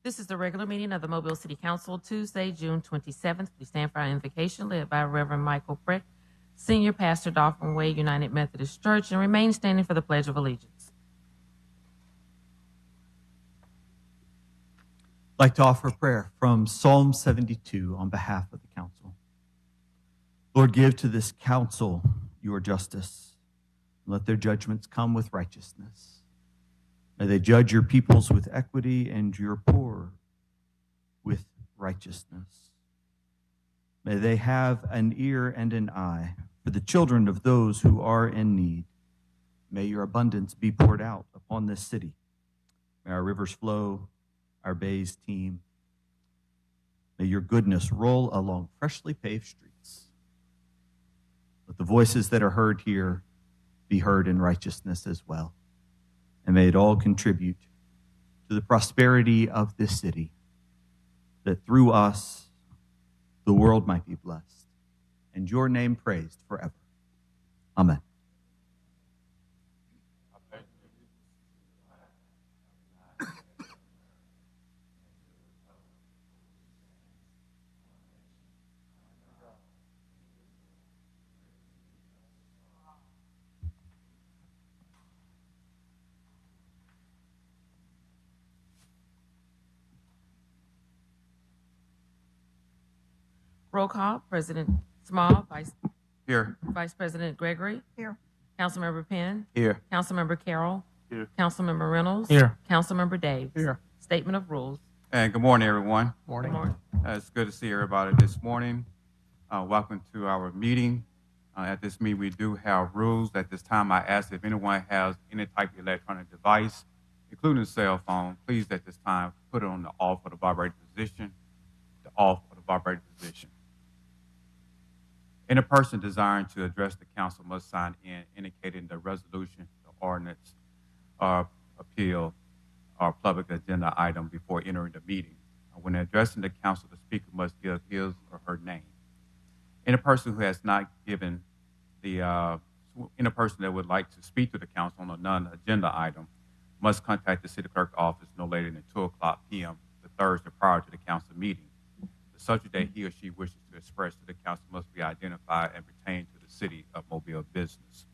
This is the regular meeting of the Mobile City Council, Tuesday, June 27th. Please stand for our invocation, led by Reverend Michael Breck, Senior Pastor, Dauphin Way United Methodist Church, and remain standing for the Pledge of Allegiance. I'd like to offer a prayer from Psalm 72 on behalf of the council. Lord, give to this council your justice. Let their judgments come with righteousness. May they judge your peoples with equity and your poor with righteousness. May they have an ear and an eye for the children of those who are in need. May your abundance be poured out upon this city. May our rivers flow, our bays teem. May your goodness roll along freshly paved streets. Let the voices that are heard here be heard in righteousness as well. And may it all contribute to the prosperity of this city, that through us the world might be blessed and your name praised forever. Amen. Roll call. President Small, Here. Vice President Gregory. Here. Councilmember Penn. Here. Councilmember Carroll. Here. Councilmember Reynolds. Here. Councilmember Daves. Here. Statement of rules. And good morning, everyone. Good morning. It's good to see everybody this morning. Welcome to our meeting. At this meeting, we do have rules. At this time, I ask if anyone has any type of electronic device, including a cell phone, please at this time put it on the off or the vibrator position, the off or the vibrator position. Any person desiring to address the council must sign in indicating the resolution, the ordinance, or appeal, or public agenda item before entering the meeting. When addressing the council, the speaker must give his or her name. Any person who has not given any person that would like to speak to the council on a non-agenda item must contact the city clerk's office no later than 2:00 p.m. the Thursday prior to the council meeting. The subject that he or she wishes to express to the council must be identified and pertain to the city of Mobile business.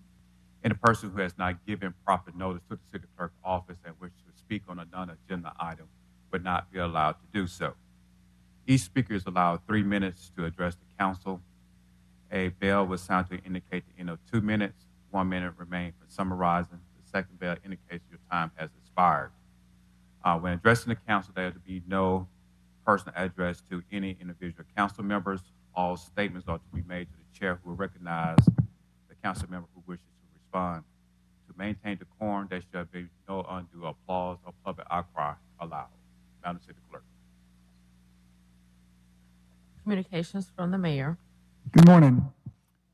And a person who has not given proper notice to the city clerk's office and wishes to speak on a non-agenda item would not be allowed to do so. Each speaker is allowed 3 minutes to address the council. A bell will sound to indicate the end of 2 minutes. 1 minute remains for summarizing. The second bell indicates your time has expired. When addressing the council, there will be no personal address to any individual council members. All statements are to be made to the chair, who will recognize the council member who wishes to respond. To maintain decorum, there shall be no undue applause or public outcry allowed. Madam City Clerk. Communications from the mayor. Good morning.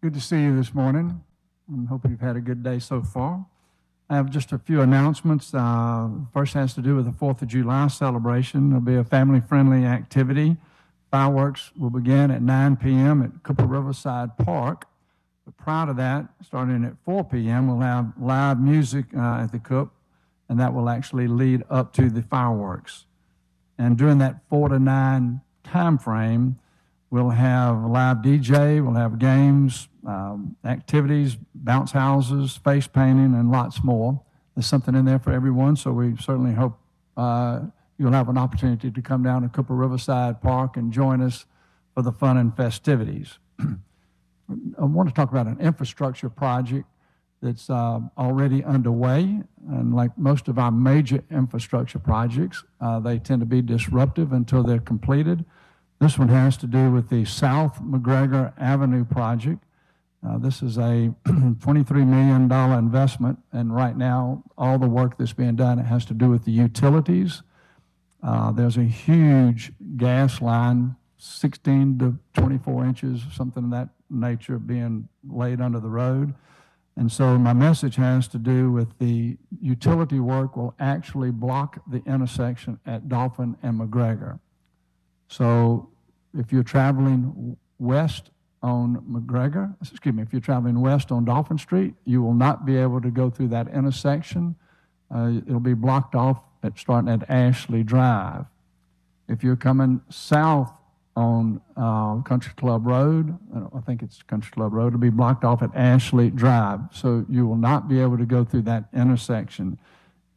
Good to see you this morning. I'm hoping you've had a good day so far. I have just a few announcements. First has to do with the 4th of July celebration. There'll be a family-friendly activity. Fireworks will begin at 9 p.m. at Cooper Riverside Park. But prior to that, starting at 4 p.m., we'll have live music at the Coop, and that will actually lead up to the fireworks. And during that 4 to 9 time frame, we'll have a live DJ, we'll have games, activities, bounce houses, face painting, and lots more. There's something in there for everyone, so we certainly hope you'll have an opportunity to come down to Cooper Riverside Park and join us for the fun and festivities. I want to talk about an infrastructure project that's already underway, and like most of our major infrastructure projects, they tend to be disruptive until they're completed. This one has to do with the South McGregor Avenue project. This is a $23 million investment, and right now, all the work that's being done, it has to do with the utilities. There's a huge gas line, 16 to 24 inches, something of that nature, being laid under the road. And so my message has to do with the utility work will actually block the intersection at Dauphin and McGregor. So if you're traveling west on if you're traveling west on Dauphin Street, you will not be able to go through that intersection. It'll be blocked off starting at Ashley Drive. If you're coming south on Country Club Road, I think it's Country Club Road, it'll be blocked off at Ashley Drive. So you will not be able to go through that intersection.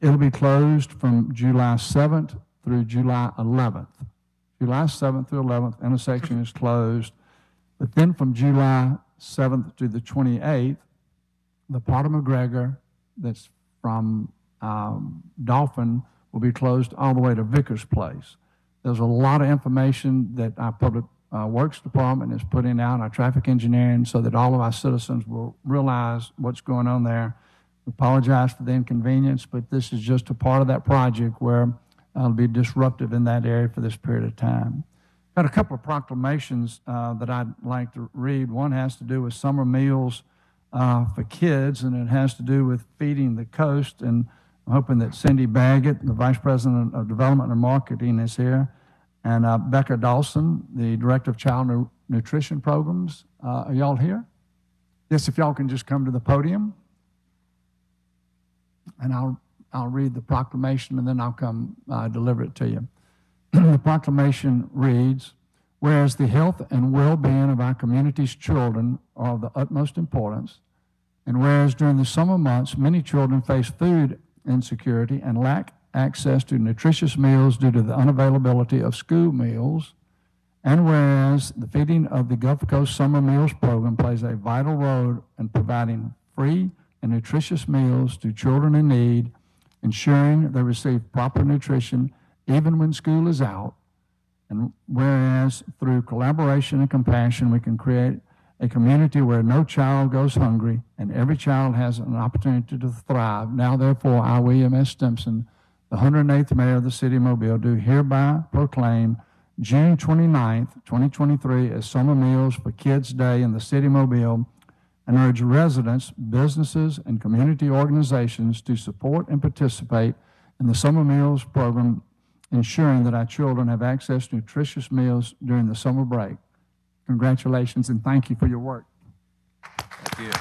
It'll be closed from July 7th through July 11th. July 7th through 11th, intersection is closed. But then from July 7th to the 28th, the part of McGregor that's from Dolphin will be closed all the way to Vickers Place. There's a lot of information that our Public Works Department is putting out, our traffic engineering, so that all of our citizens will realize what's going on there. We apologize for the inconvenience, but this is just a part of that project where it'll be disruptive in that area for this period of time. Got a couple of proclamations that I'd like to read. One has to do with summer meals for kids, and it has to do with feeding the coast. And I'm hoping that Cindy Baggett, the Vice President of Development and Marketing, is here, and Becca Dawson, the Director of Child Nutrition Programs. Are y'all here? Yes, if y'all can just come to the podium, and I'll read the proclamation, and then I'll come deliver it to you. The proclamation reads, whereas the health and well-being of our community's children are of the utmost importance, and whereas during the summer months, many children face food insecurity and lack access to nutritious meals due to the unavailability of school meals, and whereas the feeding of the Gulf Coast Summer Meals Program plays a vital role in providing free and nutritious meals to children in need, ensuring they receive proper nutrition even when school is out, and whereas through collaboration and compassion we can create a community where no child goes hungry and every child has an opportunity to thrive. Now, therefore, I, William S. Stimson, the 108th Mayor of the City of Mobile, do hereby proclaim June 29th, 2023 as Summer Meals for Kids Day in the City of Mobile, and urge residents, businesses, and community organizations to support and participate in the Summer Meals program, ensuring that our children have access to nutritious meals during the summer break. Congratulations and thank you for your work. Thank you.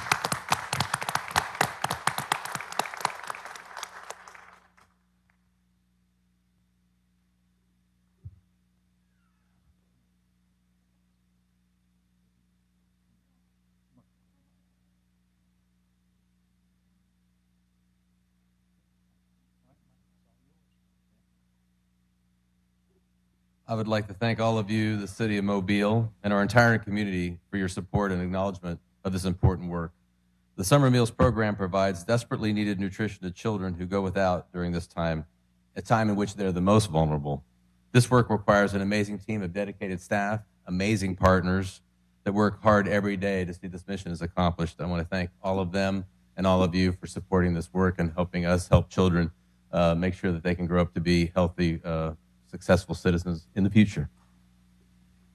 I would like to thank all of you, the City of Mobile, and our entire community for your support and acknowledgement of this important work. The Summer Meals Program provides desperately needed nutrition to children who go without during this time, a time in which they're the most vulnerable. This work requires an amazing team of dedicated staff, amazing partners that work hard every day to see this mission is accomplished. I want to thank all of them and all of you for supporting this work and helping us help children make sure that they can grow up to be healthy, successful citizens in the future.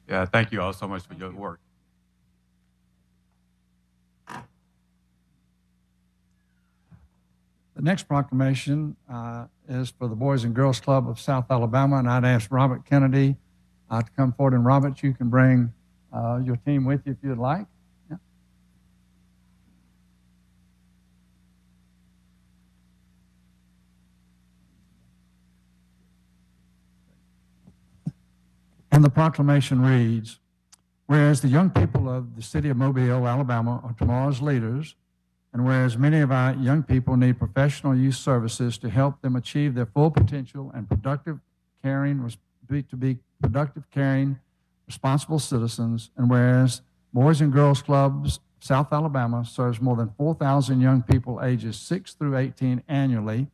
Yeah, thank you all so much for your work. The next proclamation is for the Boys and Girls Club of South Alabama, and I'd ask Robert Kennedy to come forward. And Robert, you can bring your team with you if you'd like. Yeah. And the proclamation reads, whereas the young people of the city of Mobile, Alabama are tomorrow's leaders, and whereas many of our young people need professional youth services to help them achieve their full potential and to be productive, caring, responsible citizens, and whereas Boys and Girls Clubs South Alabama serves more than 4,000 young people ages 6 through 18 annually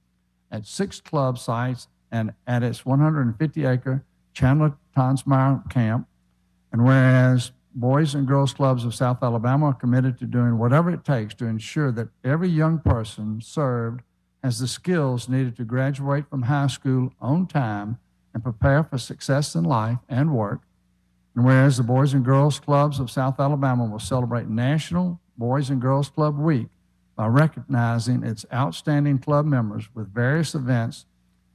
at 6 club sites and at its 150-acre Chandler Tonsmeyer camp, and whereas Boys and Girls Clubs of South Alabama are committed to doing whatever it takes to ensure that every young person served has the skills needed to graduate from high school on time and prepare for success in life and work, and whereas the Boys and Girls Clubs of South Alabama will celebrate National Boys and Girls Club Week by recognizing its outstanding club members with various events,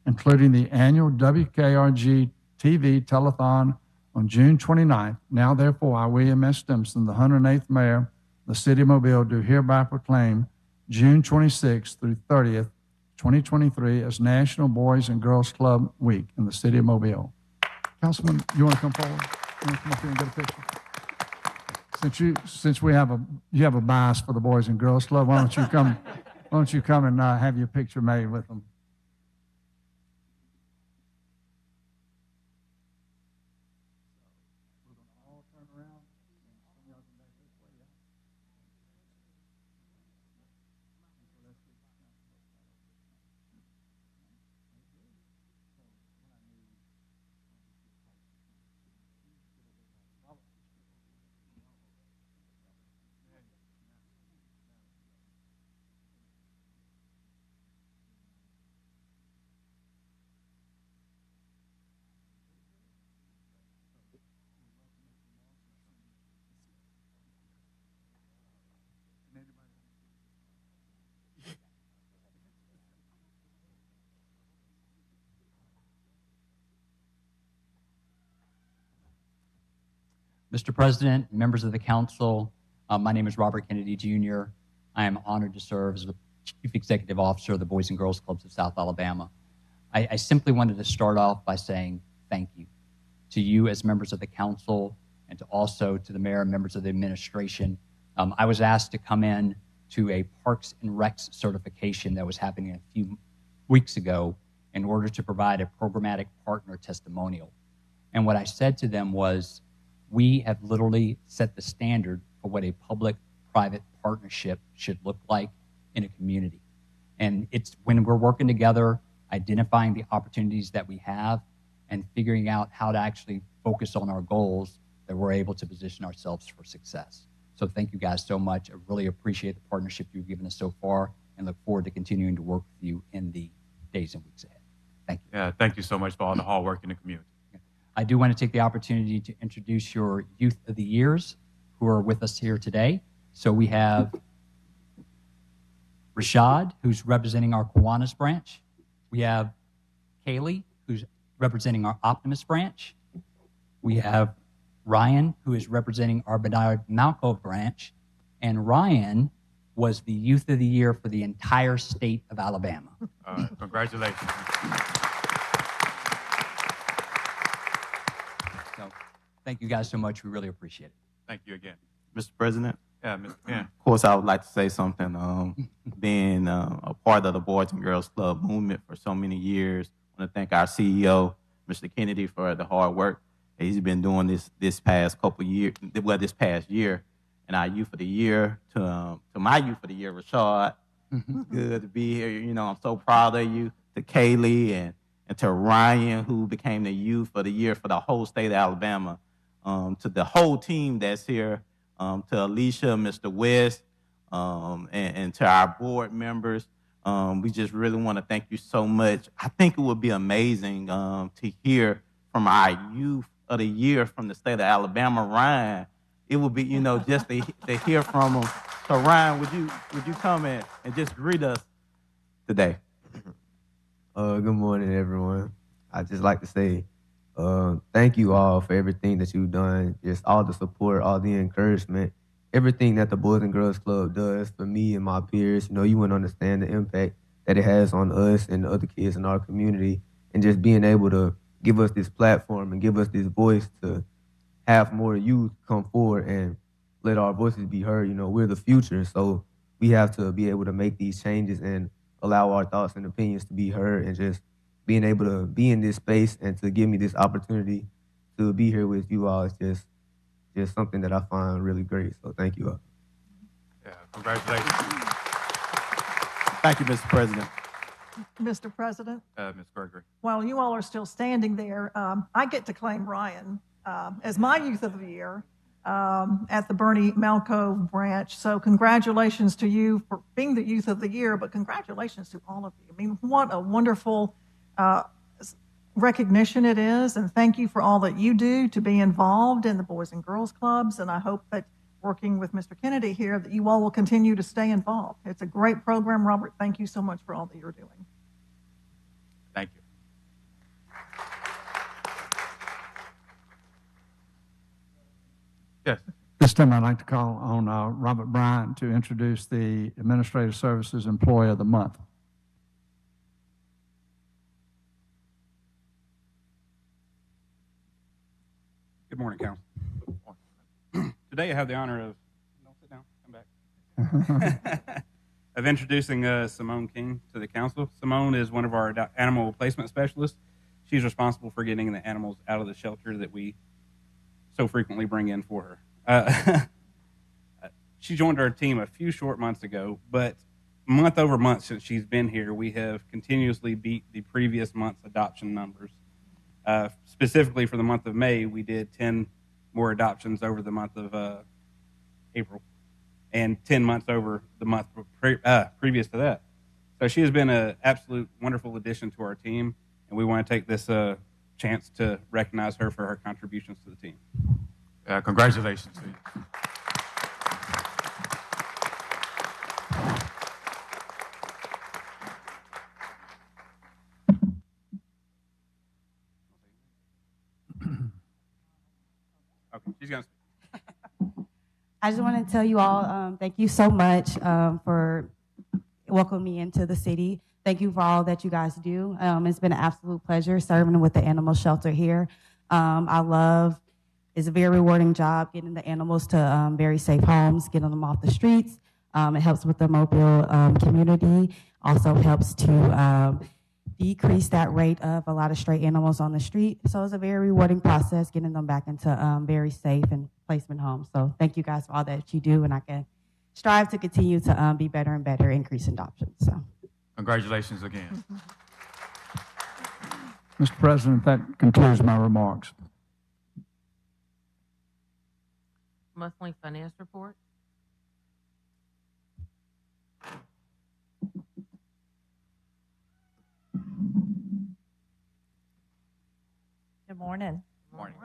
including the annual WKRG TV telethon on June 29th. Now, therefore, I, William S. Stimson, the 108th Mayor of the City of Mobile, do hereby proclaim June 26th through 30th, 2023 as National Boys and Girls Club Week in the City of Mobile. Councilman, you want to come forward? You want to come up here and get a picture? Since you have a bias for the Boys and Girls Club, why don't you come and have your picture made with them? Mr. President, members of the council, my name is Robert Kennedy Jr. I am honored to serve as the Chief Executive Officer of the Boys and Girls Clubs of South Alabama. I simply wanted to start off by saying thank you to you as members of the council and also to the mayor and members of the administration. I was asked to come in to a Parks and Recs certification that was happening a few weeks ago in order to provide a programmatic partner testimonial. And what I said to them was, we have literally set the standard for what a public-private partnership should look like in a community. And it's when we're working together, identifying the opportunities that we have and figuring out how to actually focus on our goals that we're able to position ourselves for success. So thank you guys so much. I really appreciate the partnership you've given us so far and look forward to continuing to work with you in the days and weeks ahead. Thank you. Yeah, thank you so much for all the hard work in the community. I do want to take the opportunity to introduce your Youth of the Years who are with us here today. So we have Rashad, who's representing our Kiwanis branch. We have Kaylee, who's representing our Optimus branch. We have Ryan, who is representing our Bernard Malco branch. And Ryan was the Youth of the Year for the entire state of Alabama. Congratulations. So thank you guys so much. We really appreciate it. Thank you again. Mr. President, Yeah, Mr. Penn. of course, I would like to say something. Being a part of the Boys and Girls Club movement for so many years, I want to thank our CEO, Mr. Kennedy, for the hard work that he's been doing this past couple years, well, this past year. And our Youth of the Year, to my Youth of the Year, Rashad. It's good to be here. You know, I'm so proud of you. To Kaylee and to Ryan, who became the Youth of the Year for the whole state of Alabama. To the whole team that's here, to Alicia, Mr. West, and to our board members. We just really want to thank you so much. I think it would be amazing to hear from our Youth of the Year from the state of Alabama, Ryan. It would be, you know, just to hear from him. So Ryan, would you come and just greet us today? Good morning, everyone. I'd just like to say thank you all for everything that you've done, just all the support, all the encouragement, everything that the Boys and Girls Club does for me and my peers. You know, you wouldn't understand the impact that it has on us and the other kids in our community, and just being able to give us this platform and give us this voice to have more youth come forward and let our voices be heard. You know, we're the future, so we have to be able to make these changes and allow our thoughts and opinions to be heard, and just being able to be in this space and to give me this opportunity to be here with you all is just something that I find really great. So thank you all. Yeah, congratulations. Thank you, Mr. President. Mr. President, Ms. Gregory. while you all are still standing there, I get to claim Ryan as my Youth of the Year at the Bernie Malco branch. So congratulations to you for being the Youth of the Year, but congratulations to all of you. I mean, what a wonderful recognition it is, and thank you for all that you do to be involved in the Boys and Girls Clubs, and I hope that working with Mr. Kennedy here, that you all will continue to stay involved. It's a great program, Robert. Thank you so much for all that you're doing. Thank you. Yes. This time I'd like to call on Robert Bryant to introduce the Administrative Services Employee of the Month. Good morning, Council. Today I have the honor of, don't sit down, come back, of introducing Simone King to the Council. Simone is one of our animal placement specialists. She's responsible for getting the animals out of the shelter that we so frequently bring in for her. She joined our team a few short months ago, but month over month since she's been here, we have continuously beat the previous month's adoption numbers. Specifically for the month of May, we did 10 more adoptions over the month of April, and 10 months over the month previous to that. So she has been an absolute wonderful addition to our team, and we want to take this chance to recognize her for her contributions to the team. Congratulations to you. Okay, she's going to I just want to tell you all, thank you so much for welcoming me into the city. Thank you for all that you guys do. It's been an absolute pleasure serving with the animal shelter here. It's a very rewarding job getting the animals to very safe homes, getting them off the streets. It helps with the Mobile community, also helps to decrease that rate of a lot of stray animals on the street. So it's a very rewarding process getting them back into very safe and placement homes. So thank you guys for all that you do, and I can strive to continue to be better and better, increase adoptions. So congratulations again. Mr. President, that concludes my remarks. Monthly finance report. Good morning. Good morning.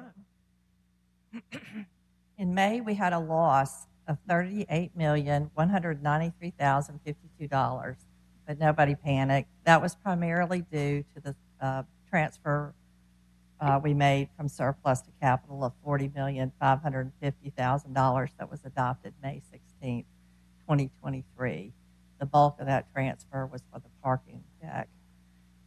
In May, we had a loss of $38,193,052, but nobody panicked. That was primarily due to the transfer we made from surplus to capital of $40,550,000 that was adopted May 16th, 2023. The bulk of that transfer was for the parking deck.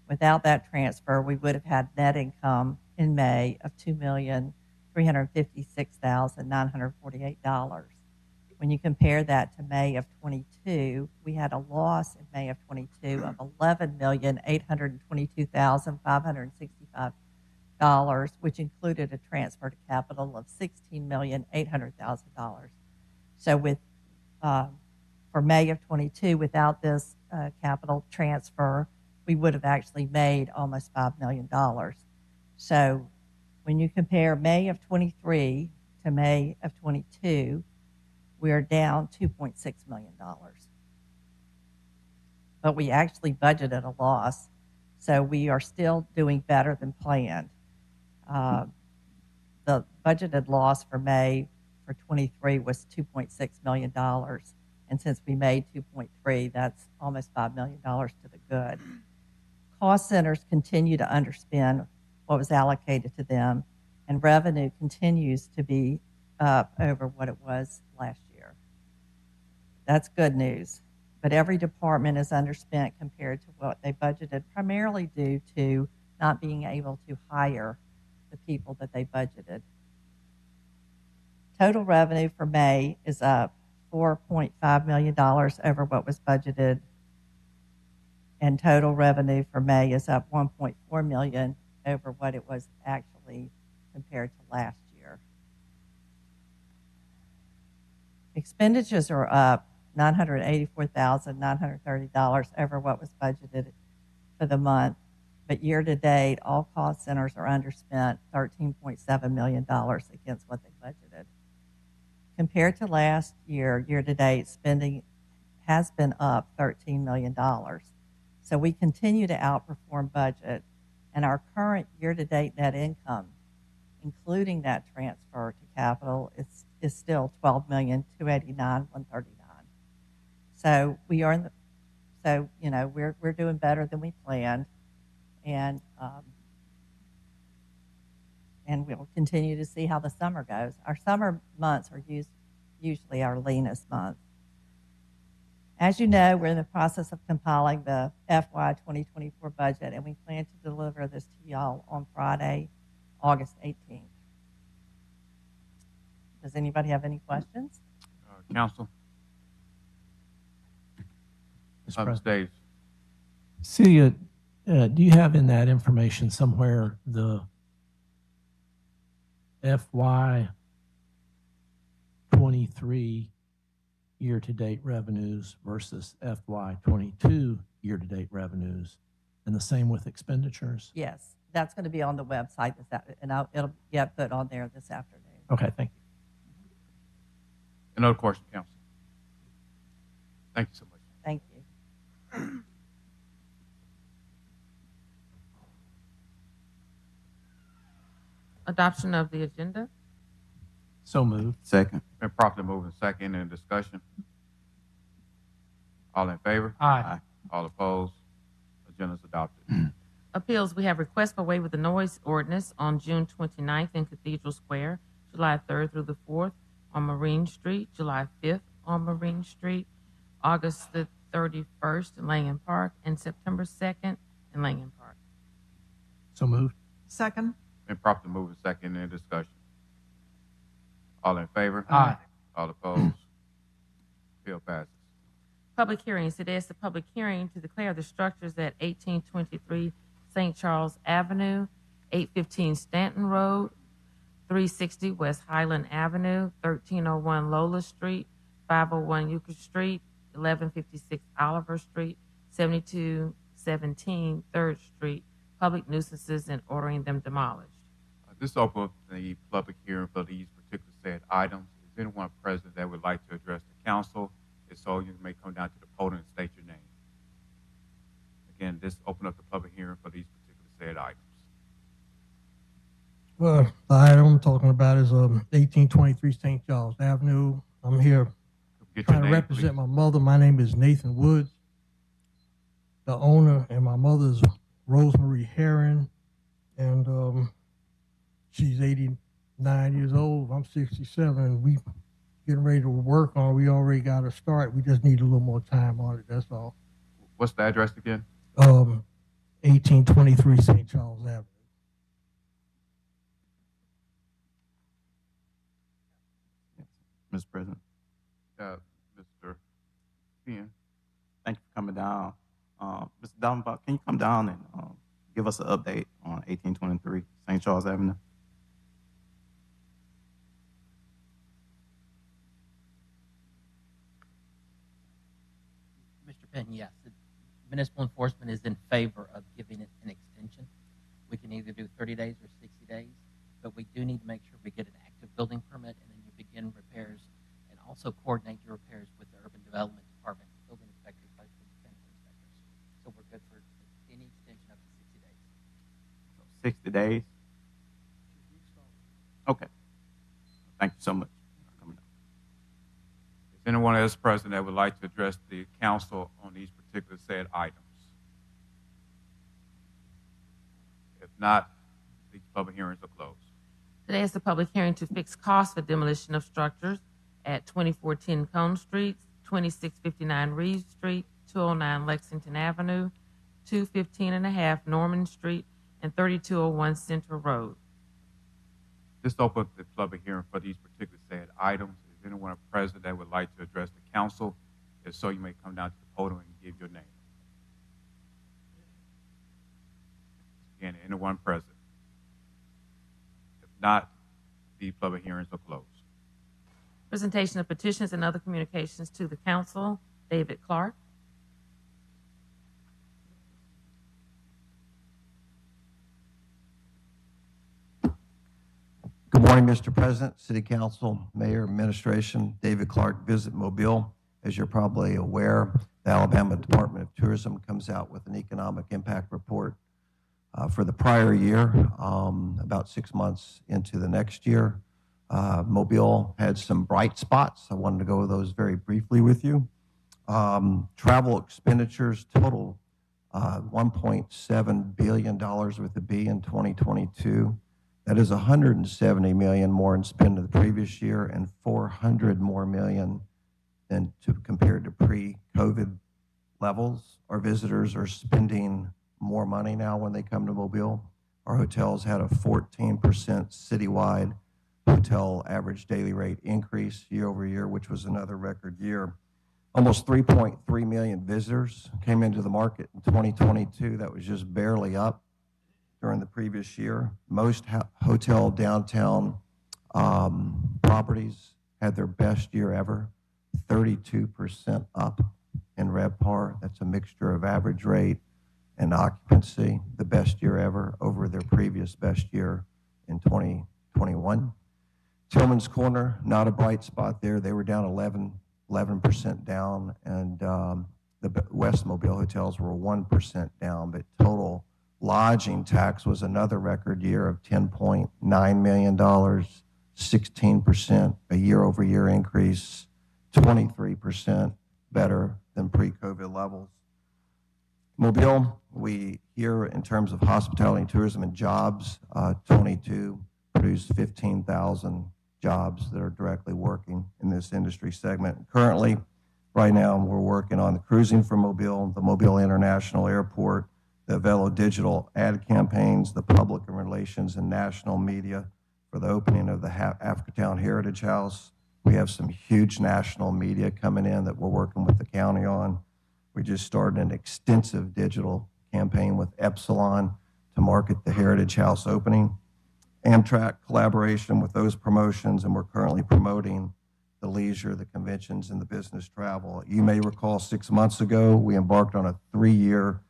Without that transfer, we would have had net income in May of $2,356,948. When you compare that to May of 22, we had a loss in May of 22 of $11,822,565, which included a transfer to capital of $16,800,000. So for May of 22, without this capital transfer, we would have actually made almost $5 million. So when you compare May of 23 to May of 22, we are down $2.6 million. But we actually budgeted a loss, so we are still doing better than planned. The budgeted loss for May for 23 was $2.6 million, and since we made 2.3, that's almost $5 million to the good. Cost centers continue to underspend what was allocated to them, and revenue continues to be up over what it was last year. That's good news, but every department is underspent compared to what they budgeted, primarily due to not being able to hire the people that they budgeted. Total revenue for May is up $4.5 million over what was budgeted, and total revenue for May is up $1.4 million over what it was actually compared to last year. Expenditures are up $984,930 over what was budgeted for the month, but year to date, all cost centers are underspent $13.7 million against what they budgeted. Compared to last year, year to date, spending has been up $13 million. So we continue to outperform budget, and our current year-to-date net income, including that transfer to capital, is still $12,289,139. So we are we're doing better than we planned, and we'll continue to see how the summer goes. Our summer months are usually our leanest months. As you know, we're in the process of compiling the FY 2024 budget, and we plan to deliver this to y'all on Friday, August 18th. Does anybody have any questions? Council? Ms. Davis? Celia, do you have in that information somewhere the FY 23 year-to-date revenues versus FY 22 year-to-date revenues, and the same with expenditures? Yes, that's going to be on the website and it'll get put on there this afternoon. Okay, thank you. Another question, Council? Thank you so much. Thank you. Adoption of the agenda. So moved. Second. Been properly moved and second. Any discussion? All in favor? Aye. All opposed? Agenda is adopted. Appeals, we have requests for waiver of the noise ordinance on June 29th in Cathedral Square, July 3rd through the 4th on Marine Street, July 5th on Marine Street, August the 31st in Langham Park, and September 2nd in Langham Park. So moved. Second. Been properly moved and second. Any discussion? All in favor? Aye. All opposed? Bill passes. Public hearings. Today is the public hearing to declare the structures at 1823 St. Charles Avenue, 815 Stanton Road, 360 West Highland Avenue, 1301 Lola Street, 501 Euclid Street, 1156 Oliver Street, 7217 3rd Street, public nuisances and ordering them demolished. This opens the public hearing for these particular said items. Is anyone present that would like to address the council? If so, you may come down to the podium and state your name. Again, this open up the public hearing for these particular said items. Well, the item I'm talking about is 1823 St. Charles Avenue. I'm here Get your trying to name, represent please. my mother. My name is Nathan Woods. The owner and my mother is Rosemary Herring, and she's 89 years old. I'm 67, and we getting ready to work on it. We already got to start. We just need a little more time on it. That's all. What's the address again? 1823 St. Charles Avenue. Mr. President, Mr. Penn. thank you for coming down. Mr. Dallenbach, can you come down and give us an update on 1823 St. Charles Avenue? Mr. Penn, yes. Municipal enforcement is in favor of giving it an extension. We can either do 30 days or 60 days, but we do need to make sure we get an active building permit and then you begin repairs and also coordinate your repairs with the Urban Development Department, building inspectors, vice chemical inspectors. So we're good for any extension up to 60 days. 60 days? Okay. Thank you so much for coming down. Is anyone else present that would like to address the council on these particular said items? If not, these public hearings are closed. Today is the public hearing to fix costs for demolition of structures at 2410 Cone Street, 2659 Reed Street, 209 Lexington Avenue, 215.5 Norman Street, and 3201 Central Road. This opens the public hearing for these particular said items. Is anyone present that would like to address the council? If so, you may come down to the podium and give your name. Again, anyone present? If not, the public hearings are closed. Presentation of petitions and other communications to the council. David Clark. Good morning, Mr. President, City Council, Mayor, Administration. David Clark, Visit Mobile. As you're probably aware, the Alabama Department of Tourism comes out with an economic impact report for the prior year, about 6 months into the next year. Mobile had some bright spots. I wanted to go over those very briefly with you. Travel expenditures total $1.7 billion with a B in 2022. That is $170 million more in spend than the previous year and $400 more million than compared to pre-COVID levels. Our visitors are spending more money now when they come to Mobile. Our hotels had a 14% citywide hotel average daily rate increase year over year, which was another record year. Almost 3.3 million visitors came into the market in 2022. That was just barely up during the previous year. Most hotel downtown properties had their best year ever, 32% up in RevPAR. That's a mixture of average rate and occupancy, the best year ever over their previous best year in 2021. Tillman's Corner, not a bright spot there. They were down 11% down, and the West Mobile hotels were 1% down, but total lodging tax was another record year of $10.9 million, 16% a year-over-year increase, 23% better than pre-COVID levels. Mobile, we here in terms of hospitality, tourism, and jobs, 22 produced 15,000 jobs that are directly working in this industry segment. Currently, right now, we're working on the Cruising for Mobile, the Mobile International Airport, the Velo Digital ad campaigns, the public relations and national media for the opening of the Africatown Heritage House. We have some huge national media coming in that we're working with the county on. We just started an extensive digital campaign with Epsilon to market the Heritage House opening. Amtrak collaboration with those promotions, and we're currently promoting the leisure, the conventions, and the business travel. You may recall 6 months ago, we embarked on a 3-year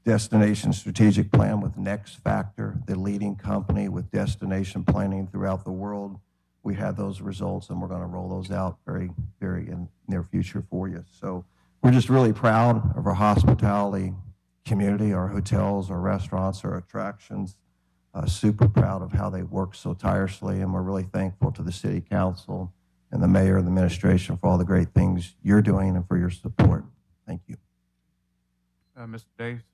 destination strategic plan with Next Factor, the leading company with destination planning throughout the world. We had those results, and we're going to roll those out very, very in near future for you. So we're just really proud of our hospitality community, our hotels, our restaurants, our attractions. Super proud of how they work so tirelessly, and we're really thankful to the City Council and the Mayor and the administration for all the great things you're doing and for your support. Thank you. Mr. Davis.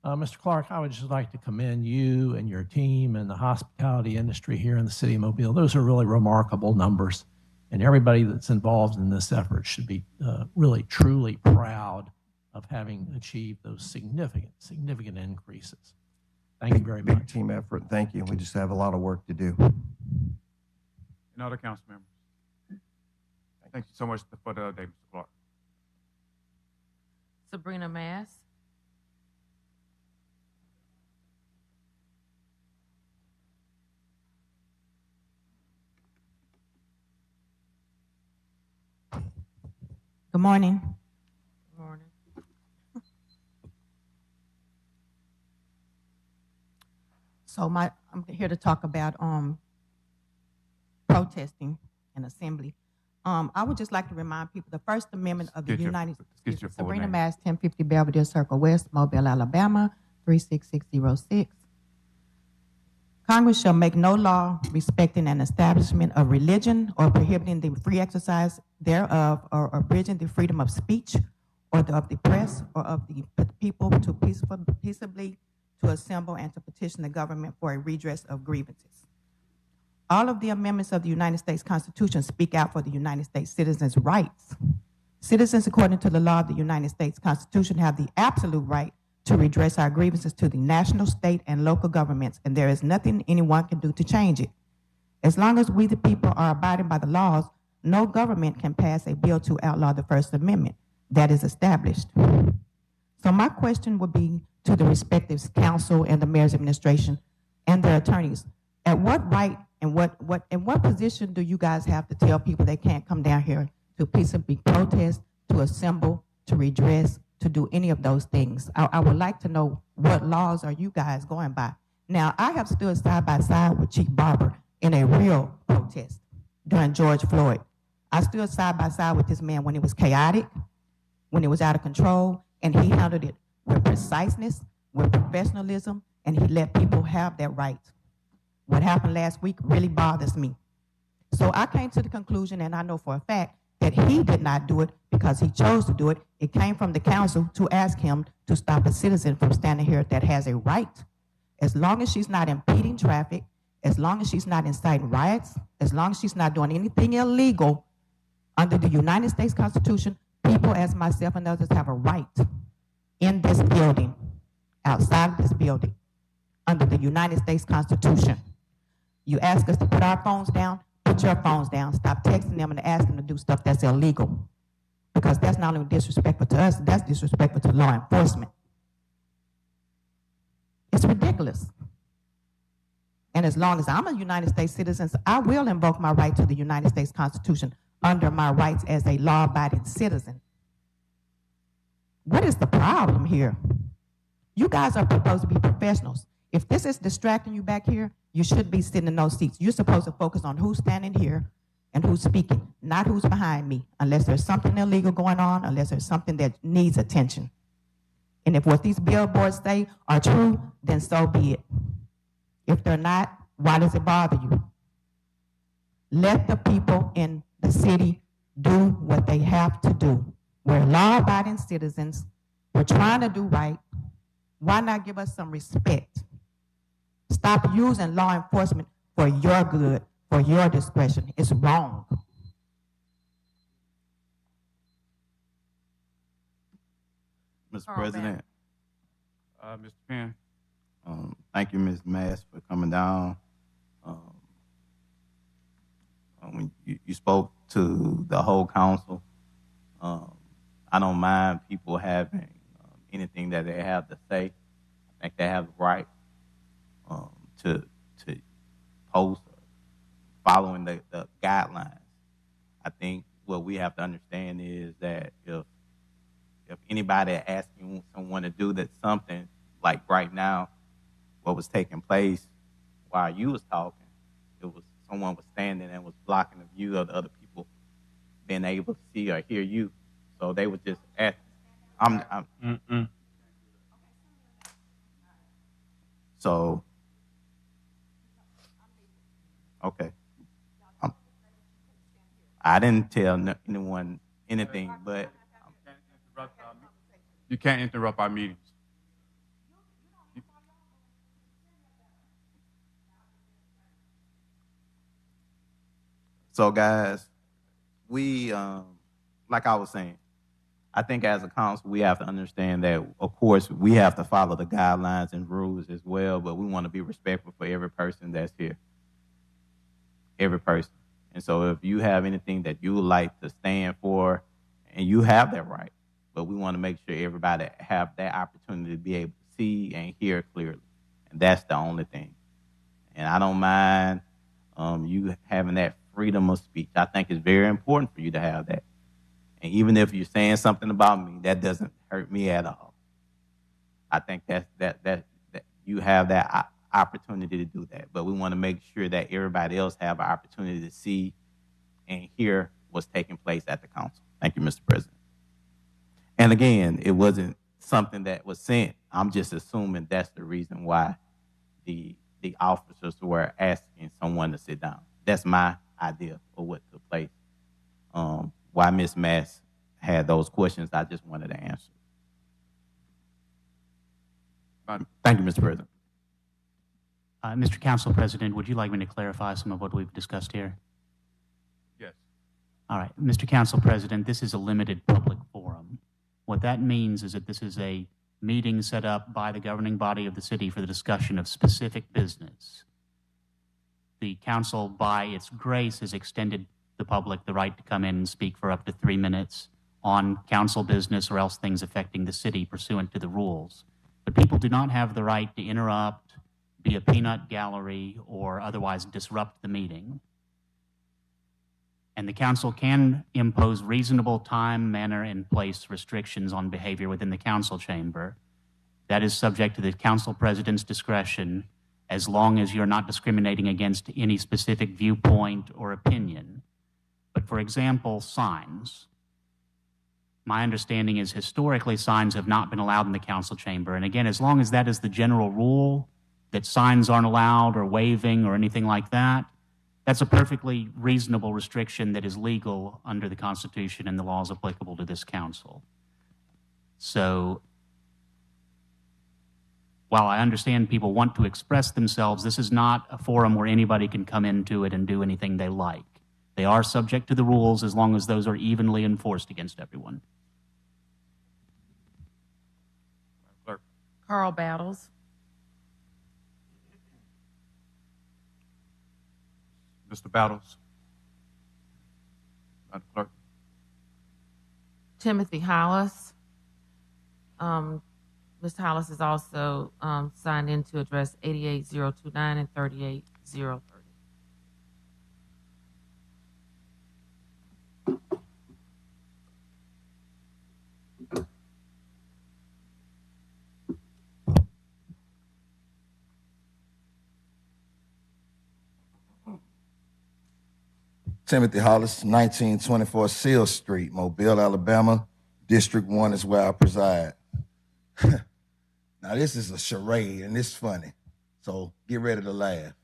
Mr. Clark, I would just like to commend you and your team and the hospitality industry here in the city of Mobile. Those are really remarkable numbers, and everybody that's involved in this effort should be really, truly proud of having achieved those significant increases. Thank you very much. Big team effort. Thank you. We just have a lot of work to do. And other council members. Thank you so much for the update, Mr. Clark. Sabrina Mass. Good morning. Good morning. So I'm here to talk about protesting and assembly. I would just like to remind people the First Amendment of the United States. Sabrina Mass, 1050 Belvedere Circle West, Mobile, Alabama, 36606. Congress shall make no law respecting an establishment of religion or prohibiting the free exercise thereof or abridging the freedom of speech or of the press or of the people to peaceably to assemble and to petition the government for a redress of grievances. All of the amendments of the United States Constitution speak out for the United States citizens' rights. Citizens, according to the law of the United States Constitution, have the absolute right to redress our grievances to the national, state, and local governments, and there is nothing anyone can do to change it. As long as we, the people, are abiding by the laws, no government can pass a bill to outlaw the First Amendment. That is established. So my question would be to the respective council and the mayor's administration and their attorneys. At what right and what position do you guys have to tell people they can't come down here to peaceably protest, to assemble, to redress, to do any of those things? I would like to know what laws are you guys going by. Now, I have stood side by side with Chief Barber in a real protest during George Floyd. I stood side by side with this man when it was chaotic, when it was out of control, and he handled it with preciseness, with professionalism, and he let people have that right. What happened last week really bothers me. So I came to the conclusion, and I know for a fact, that he did not do it because he chose to do it. It came from the council to ask him to stop a citizen from standing here that has a right. As long as she's not impeding traffic, as long as she's not inciting riots, as long as she's not doing anything illegal, under the United States Constitution, people as myself and others have a right in this building, outside of this building, under the United States Constitution. You ask us to put our phones down, put your phones down. Stop texting them and ask them to do stuff that's illegal. Because that's not only disrespectful to us, that's disrespectful to law enforcement. It's ridiculous. And as long as I'm a United States citizen, I will invoke my right to the United States Constitution under my rights as a law-abiding citizen. What is the problem here? You guys are supposed to be professionals. If this is distracting you back here, you should be sitting in those seats. You're supposed to focus on who's standing here and who's speaking, not who's behind me, unless there's something illegal going on, unless there's something that needs attention. And if what these billboards say are true, then so be it. If they're not, why does it bother you? Let the people in the city do what they have to do. We're law-abiding citizens. We're trying to do right. Why not give us some respect? Stop using law enforcement for your good, for your discretion. It's wrong. Mr. Carl President. Mr. Penn. Thank you, Ms. Mass, for coming down. When you spoke to the whole council, I don't mind people having anything that they have to say. I think they have the right to post following the guidelines. I think what we have to understand is that if anybody asking someone to do that something, like right now, what was taking place while you was talking, it was someone was standing and was blocking the view of the other people being able to see or hear you. So they would just ask. So, okay. I didn't tell anyone anything, but You can't interrupt our meetings. So, guys, we, like I was saying, I think as a council, we have to understand that, of course, we have to follow the guidelines and rules as well, but we want to be respectful for every person that's here. Every person. And so if you have anything that you would like to stand for, and you have that right, but we want to make sure everybody have that opportunity to be able to see and hear clearly. And that's the only thing. And I don't mind you having that freedom of speech. I think it's very important for you to have that. And even if you're saying something about me, that doesn't hurt me at all. I think that you have that opportunity to do that. But we want to make sure that everybody else have an opportunity to see and hear what's taking place at the council. Thank you, Mr. President. And again, it wasn't something that was sent. I'm just assuming that's the reason why the officers were asking someone to sit down. That's my idea of what took place. Why Ms. Mass had those questions, I just wanted to answer. Thank you, Mr. President. Mr. Council President, would you like me to clarify some of what we've discussed here? Yes. All right. Mr. Council President, this is a limited public forum. What that means is that this is a meeting set up by the governing body of the city for the discussion of specific business. The council, by its grace, has extended the public the right to come in and speak for up to 3 minutes on council business or else things affecting the city pursuant to the rules. But people do not have the right to interrupt, be a peanut gallery, or otherwise disrupt the meeting. And the council can impose reasonable time, manner, and place restrictions on behavior within the council chamber. That is subject to the council president's discretion, as long as you're not discriminating against any specific viewpoint or opinion. But for example, signs. My understanding is historically signs have not been allowed in the council chamber. And again, as long as that is the general rule, that signs aren't allowed or waving or anything like that, that's a perfectly reasonable restriction that is legal under the Constitution and the laws applicable to this council. So while I understand people want to express themselves, this is not a forum where anybody can come into it and do anything they like. They are subject to the rules as long as those are evenly enforced against everyone. Carl Battles. Mr. Battles. Madam Clerk. Timothy Hollis. Mr. Hollis is also signed in to address 88029 and 38030. Timothy Hollis, 1924 Seal Street, Mobile, Alabama. District 1 is where I preside. Now, this is a charade, and it's funny. So get ready to laugh.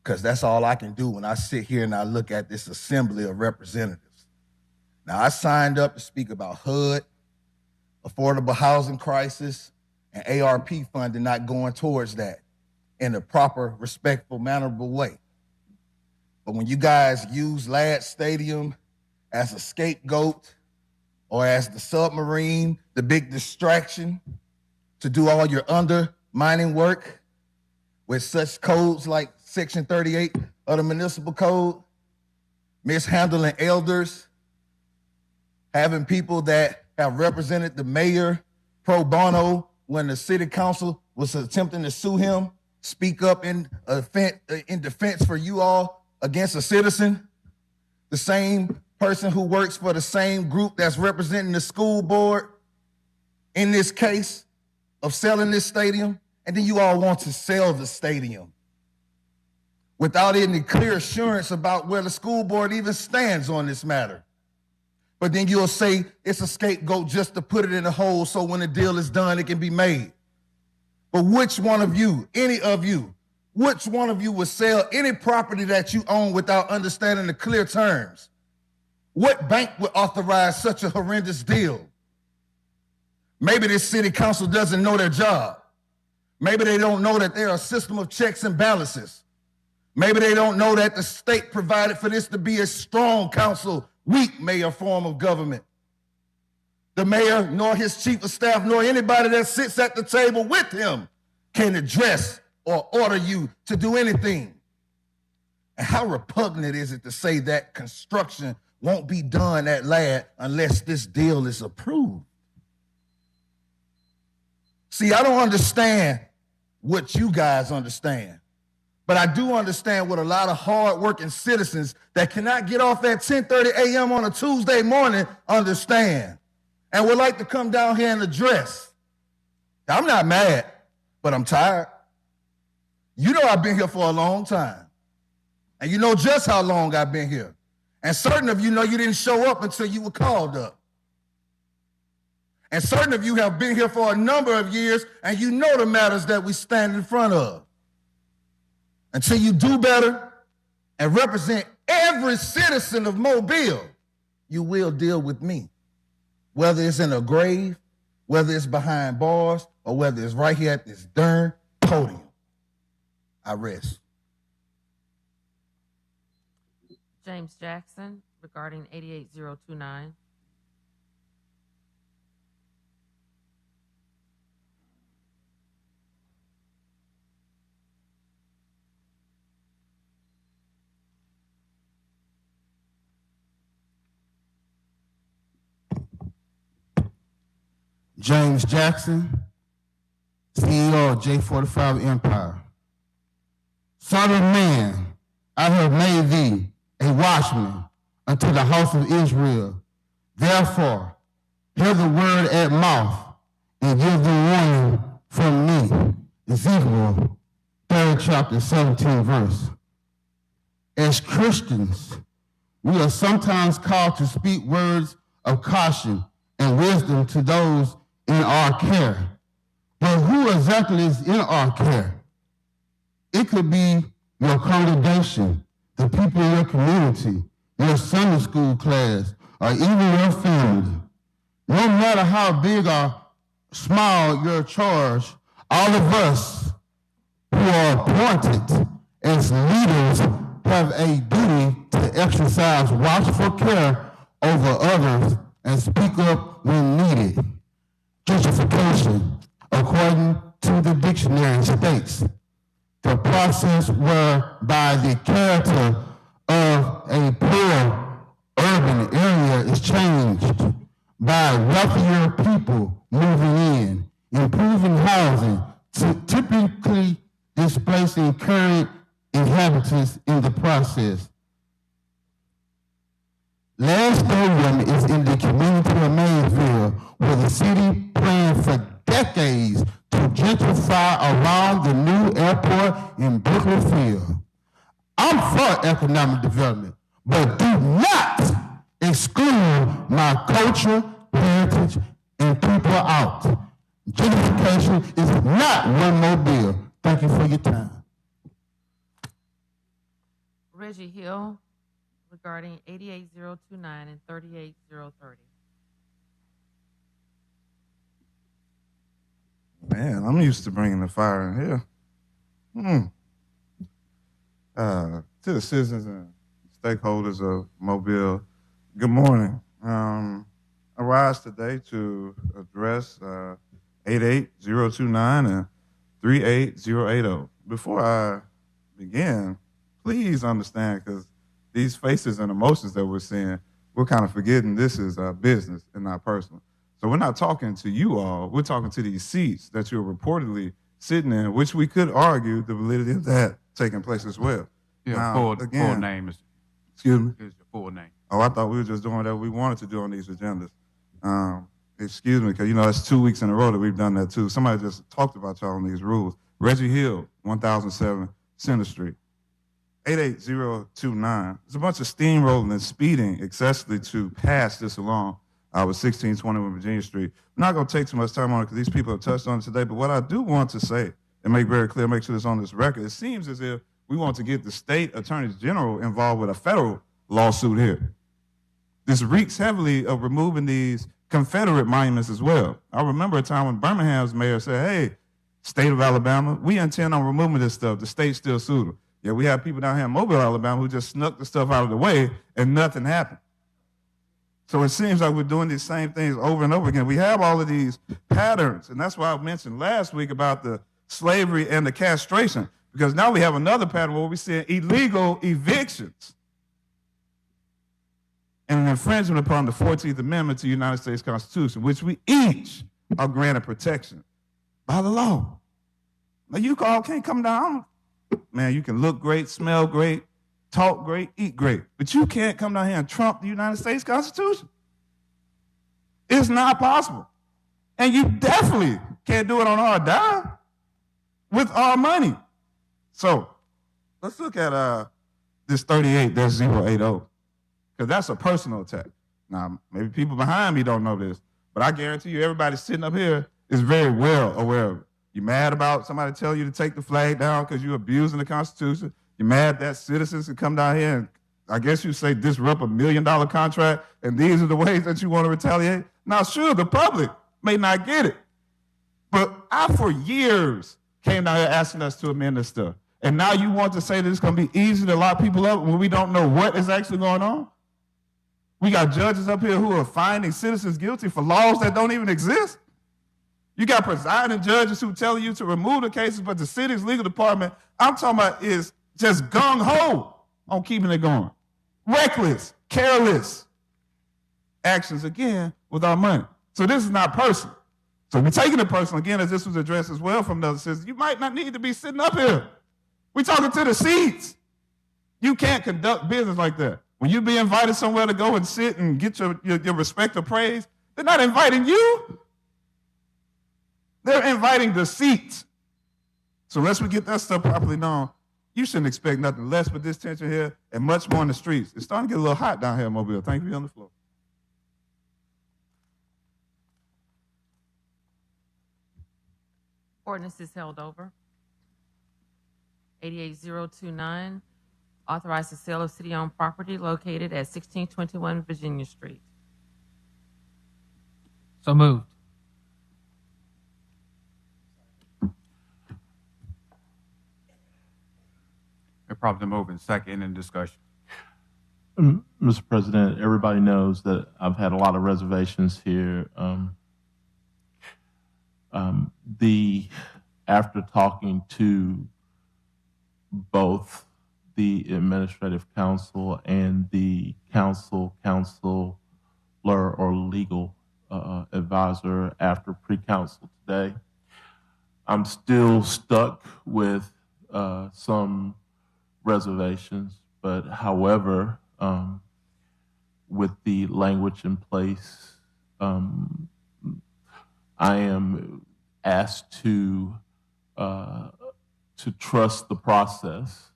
Because that's all I can do when I sit here and I look at this assembly of representatives. Now, I signed up to speak about HUD, affordable housing crisis, and ARP funding not going towards that in a proper, respectful, mannerable way. But when you guys use Ladd Stadium as a scapegoat or as the submarine, the big distraction to do all your undermining work with such codes like Section 38 of the Municipal Code, mishandling elders, having people that have represented the mayor pro bono when the city council was attempting to sue him, speak up in defense for you all against a citizen, the same person who works for the same group that's representing the school board in this case of selling this stadium, and then you all want to sell the stadium without any clear assurance about where the school board even stands on this matter. But then you'll say it's a scapegoat just to put it in a hole so when the deal is done, it can be made. But which one of you, any of you, which one of you would sell any property that you own without understanding the clear terms? What bank would authorize such a horrendous deal? Maybe this city council doesn't know their job. Maybe they don't know that there are a system of checks and balances. Maybe they don't know that the state provided for this to be a strong council, weak mayor form of government. The mayor, nor his chief of staff, nor anybody that sits at the table with him can address or order you to do anything. And how repugnant is it to say that construction won't be done at Ladd unless this deal is approved? See, I don't understand what you guys understand, but I do understand what a lot of hard-working citizens that cannot get off at 10:30 a.m. on a Tuesday morning understand and would like to come down here and address. I'm not mad, but I'm tired. You know I've been here for a long time, and you know just how long I've been here. And certain of you know you didn't show up until you were called up. And certain of you have been here for a number of years, and you know the matters that we stand in front of. Until you do better and represent every citizen of Mobile, you will deal with me. Whether it's in a grave, whether it's behind bars, or whether it's right here at this darn podium. I rest. James Jackson regarding 88029. James Jackson, CEO of J45 Empire. Son of man, I have made thee a watchman unto the house of Israel. Therefore, hear the word at mouth and give the warning from me. Ezekiel, 3rd chapter, 17 verse. As Christians, we are sometimes called to speak words of caution and wisdom to those in our care. But who exactly is in our care? It could be your congregation, the people in your community, your Sunday school class, or even your family. No matter how big or small your charge, all of us who are appointed as leaders have a duty to exercise watchful care over others and speak up when needed. Gentrification, according to the dictionary, states the the process whereby the character of a poor urban area is changed by wealthier people moving in, improving housing, typically displacing current inhabitants in the process. Last Stadium is in the community of Maysville, where the city planned for decades to gentrify around the new airport in Brooklyn Field. I'm for economic development, but do not exclude my culture, heritage, and people out. Gentrification is not one Mobile. Thank you for your time. Reggie Hill regarding 88029 and 38030. Man, I'm used to bringing the fire in here. To the citizens and stakeholders of Mobile, good morning. I rise today to address 88029 and 38080. Before I begin, please understand, because these faces and emotions that we're seeing, we're kind of forgetting this is business and not personal. So we're not talking to you all, we're talking to these seats that you're reportedly sitting in, which we could argue the validity of that taking place as well. Yeah, Now, full name is. Excuse me? Is your full name. Oh, I thought we were just doing whatever we wanted to do on these agendas. Excuse me, because it's 2 weeks in a row that we've done that too. Somebody just talked about y'all on these rules. Reggie Hill, 1007 Center Street. 88029. There's a bunch of steamrolling and speeding excessively to pass this along with 1621 Virginia Street. I'm not going to take too much time on it because these people have touched on it today, but what I do want to say and make very clear, make sure it's on this record, it seems as if we want to get the state attorneys general involved with a federal lawsuit here. This reeks heavily of removing these Confederate monuments as well. I remember a time when Birmingham's mayor said, hey, state of Alabama, we intend on removing this stuff. The state still sued them. Yeah, we have people down here in Mobile, Alabama, who just snuck the stuff out of the way and nothing happened. So it seems like we're doing these same things over and over again. We have all of these patterns, and that's why I mentioned last week about the slavery and the castration, because now we have another pattern where we're seeing illegal evictions and an infringement upon the 14th Amendment to the United States Constitution, which we each are granted protection by the law. Now you all can't come down. Man, you can look great, smell great, talk great, eat great, but you can't come down here and trump the United States Constitution. It's not possible. And you definitely can't do it on our dime with our money. So let's look at this 38-080, because that's a personal attack. Now, maybe people behind me don't know this, but I guarantee you everybody sitting up here is very well aware of it. You're mad about somebody tell you to take the flag down because you're abusing the Constitution. You're mad that citizens can come down here and, I guess you say, disrupt $1 million contract, and these are the ways that you want to retaliate. Now, sure, the public may not get it, but I, for years, came down here asking us to amend this stuff. And now you want to say that it's going to be easy to lock people up when we don't know what is actually going on? We got judges up here who are finding citizens guilty for laws that don't even exist. You got presiding judges who tell you to remove the cases, but the city's legal department, I'm talking about, is just gung-ho on keeping it going. Reckless, careless actions, again, with our money. So this is not personal. So we're taking it personal, again, as this was addressed as well from the other citizens. You might not need to be sitting up here. We're talking to the seats. You can't conduct business like that. When you be invited somewhere to go and sit and get your respect or praise, they're not inviting you. They're inviting the seats. So unless we get that stuff properly known, you shouldn't expect nothing less but this tension here and much more in the streets. It's starting to get a little hot down here in Mobile. Thank you for being on the floor. Ordinance is held over. 88029, authorize the sale of city-owned property located at 1621 Virginia Street. So moved. They're probably moving second in discussion. Mr. President, everybody knows that I've had a lot of reservations here. After talking to both the administrative counsel and the counselor or legal advisor after pre-counsel today. I'm still stuck with some reservations, but however, with the language in place, I am asked to trust the process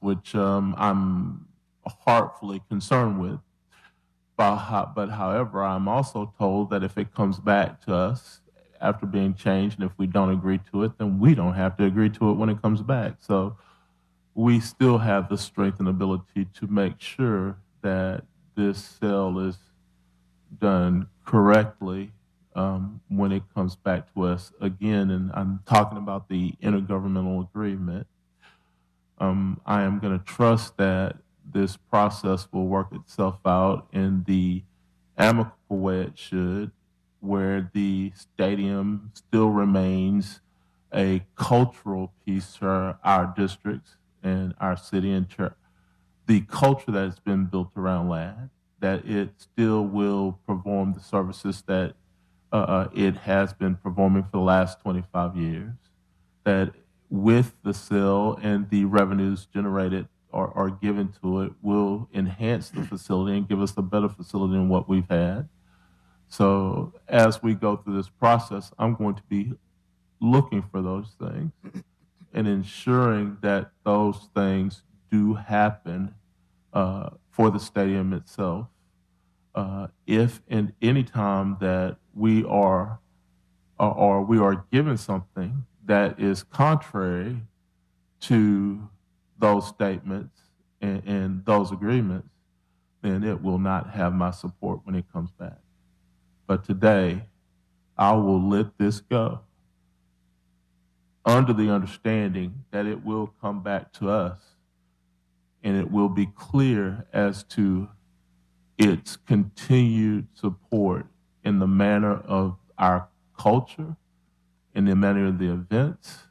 which I'm heartfully concerned with. But however, I'm also told that if it comes back to us after being changed, and if we don't agree to it, then we don't have to agree to it when it comes back. So we still have the strength and ability to make sure that this sale is done correctly when it comes back to us again. And I'm talking about the intergovernmental agreement. I am going to trust that this process will work itself out in the amicable way it should, where the stadium still remains a cultural piece for our districts and our city and the culture that has been built around LAD, that it still will perform the services that it has been performing for the last 25 years, that with the sale and the revenues generated or given to it will enhance the facility and give us a better facility than what we've had. So as we go through this process, I'm going to be looking for those things and ensuring that those things do happen for the stadium itself. If and any time that we are or we are given something that is contrary to those statements and those agreements, then it will not have my support when it comes back. But today, I will let this go under the understanding that it will come back to us and it will be clear as to its continued support in the manner of our culture, in the manner of the events,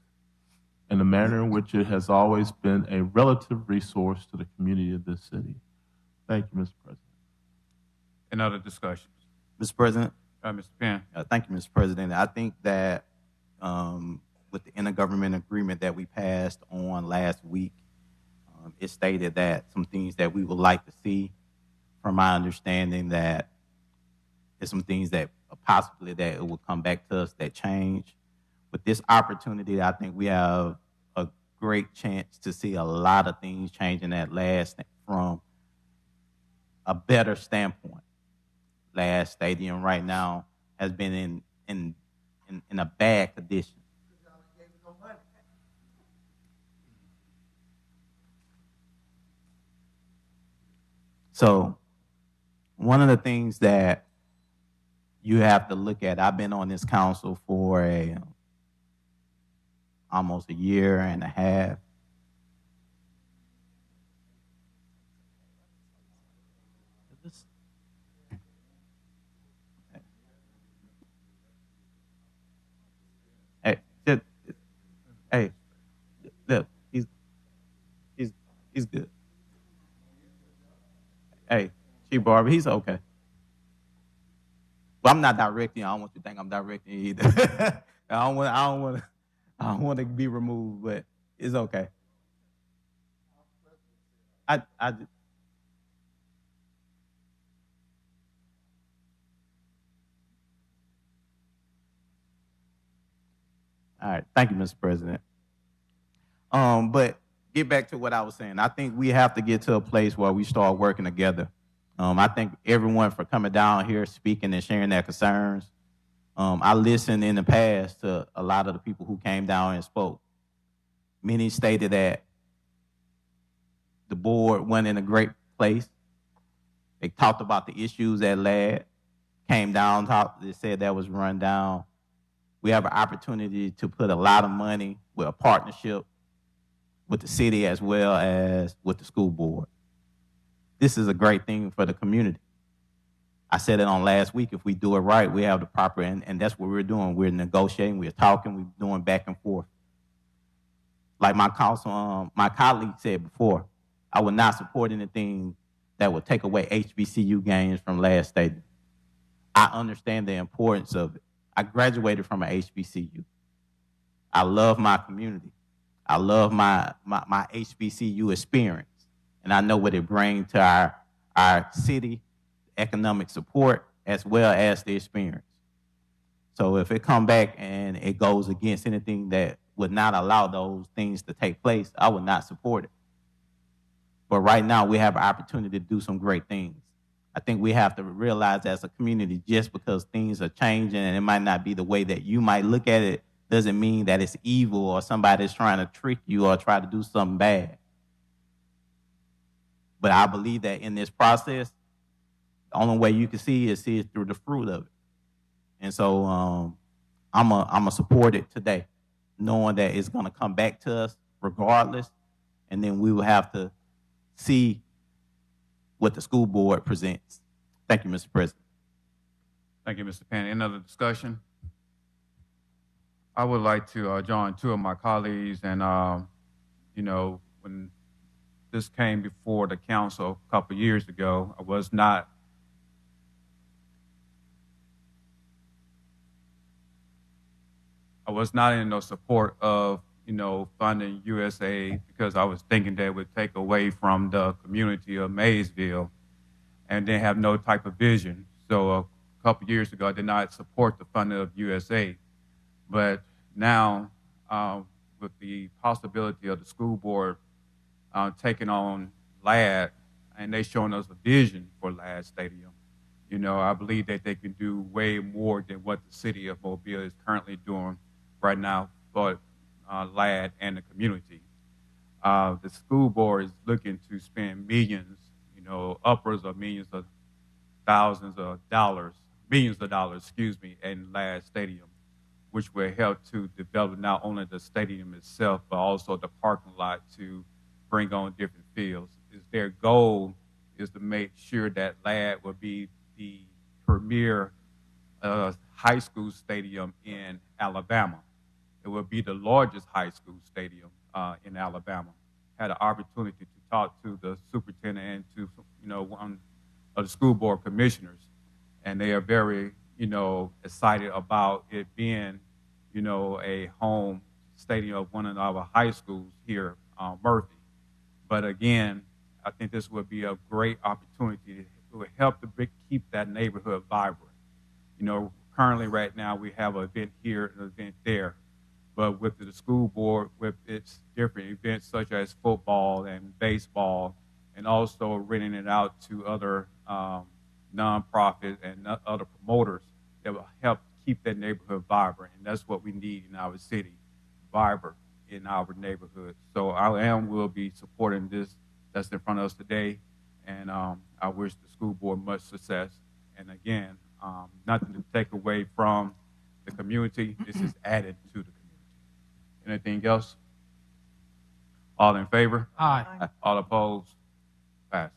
in the manner in which it has always been a relative resource to the community of this city. Thank you, Mr. President. Any other discussions? Mr. President? Mr. Penn. Thank you, Mr. President. I think that with the intergovernmental agreement that we passed on last week, it stated that some things that we would like to see, from my understanding, that there's some things that possibly that it will come back to us that change. With this opportunity, I think we have a great chance to see a lot of things changing at last from a better standpoint. LAD Stadium right now has been in a bad condition. So one of the things that you have to look at, I've been on this council for almost a year and a half. Hey, look, he's good. Hey, Chief Barber, he's okay. Well, I'm not directing. I don't want you to think I'm directing either. I don't want to be removed, but it's okay. All right, thank you, Mr. President. But get back to what I was saying. I think we have to get to a place where we start working together. I think everyone for coming down here, speaking and sharing their concerns. I listened in the past to a lot of the people who came down and spoke. Many stated that the board went in a great place. They talked about the issues at LAD, came down, they said that was run down. We have an opportunity to put a lot of money with a partnership with the city as well as with the school board. This is a great thing for the community. I said it on last week. If we do it right, we have the proper, and that's what we're doing. We're negotiating, we're talking, we're doing back and forth. like my colleague said before, I would not support anything that would take away HBCU gains from last stadium. I understand the importance of it. I graduated from an HBCU. I love my community. I love my HBCU experience. And I know what it brings to our city, economic support, as well as the experience. So if it come back and it goes against anything that would not allow those things to take place, I would not support it. But right now, we have an opportunity to do some great things. I think we have to realize as a community, just because things are changing and it might not be the way that you might look at it, doesn't mean that it's evil or somebody's trying to trick you or try to do something bad. But I believe that in this process, the only way you can see it through the fruit of it. And so I'm a support it today, knowing that it's going to come back to us regardless, and then we will have to see what the school board presents. Thank you, Mr. President. Thank you, Mr. Penn. Any other discussion? I would like to join two of my colleagues, and when this came before the council a couple of years ago, I was not in no support of funding USA, because I was thinking that it would take away from the community of Maysville and then have no type of vision. So a couple years ago, I did not support the funding of USA. But now, with the possibility of the school board taking on LAD, and they showing us a vision for LAD Stadium, I believe that they can do way more than what the city of Mobile is currently doing right now for LAD and the community. The school board is looking to spend millions, upwards of millions of dollars, in LAD Stadium, which will help to develop not only the stadium itself, but also the parking lot to bring on different fields. Their goal is to make sure that LAD will be the premier high school stadium in Alabama. It will be the largest high school stadium in Alabama. Had an opportunity to talk to the superintendent and to one of the school board commissioners, and they are very excited about it being a home stadium of one of our high schools here, Murphy. But again, I think this would be a great opportunity. It would help to keep that neighborhood vibrant. Currently right now we have an event here, an event there. But with the school board, with its different events such as football and baseball, and also renting it out to other nonprofits and other promoters, that will help keep that neighborhood vibrant. And that's what we need in our city, vibrant in our neighborhood. So will be supporting this that's in front of us today. And I wish the school board much success. And again, nothing to take away from the community. This is added to the community. Anything else? All in favor? Aye. All opposed? Passes.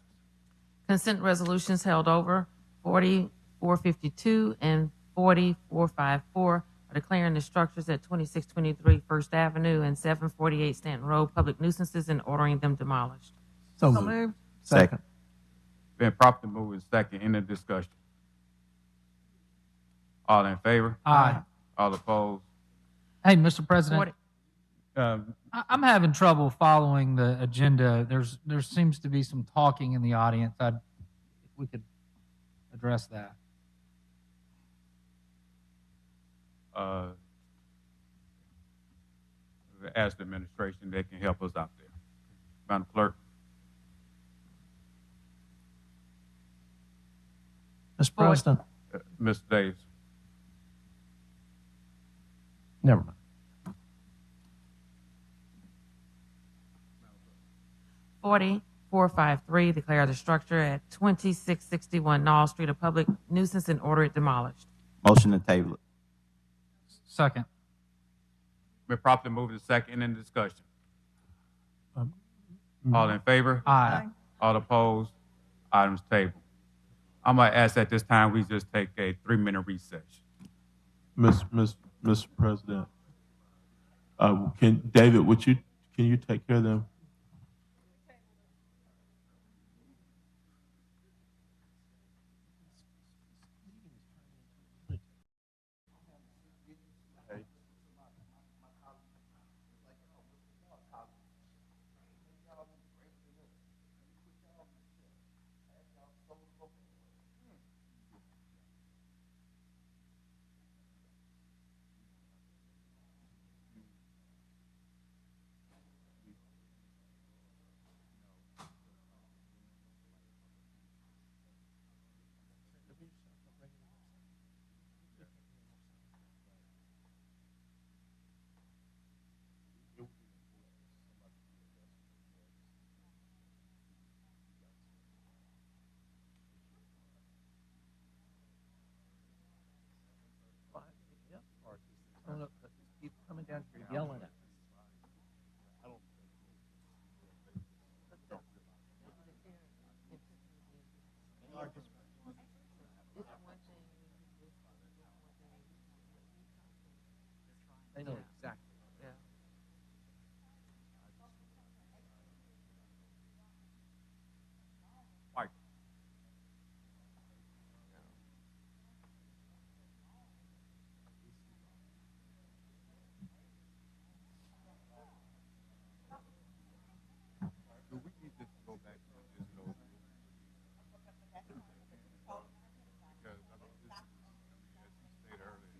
Consent resolutions held over. 4452 and 4454 are declaring the structures at 2623 First Avenue and 748 Stanton Road public nuisances and ordering them demolished. So moved. Second. Been properly moved and second. Any discussion? All in favor? Aye. All opposed? Hey, Mr. President, Um, I'm having trouble following the agenda. There seems to be some talking in the audience. If we could address that. Ask the administration, they can help us out there. Madam Clerk. Mr. President. Mr. Davis. Never mind. 4453, declare the structure at 2661 Knoll Street a public nuisance and order it demolished. Motion to table it. Second. Been properly moved and second. Any discussion? All in favor? Aye. All opposed? Items tabled. I'm going to ask at this time we just take a 3-minute recess. Mr. President, David, Can you take care of them? Keep coming down here yelling at us. They know exactly. Yeah. Mike. Do we need this to go back to the digital? Because I mean, this is, as you stated earlier.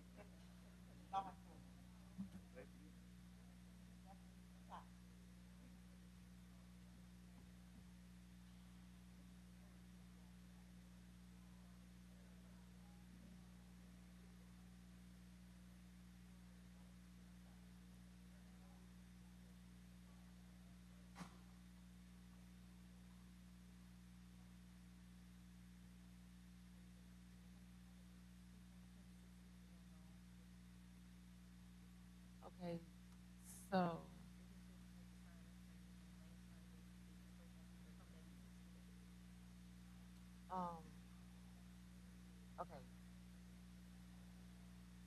Okay, so. Okay.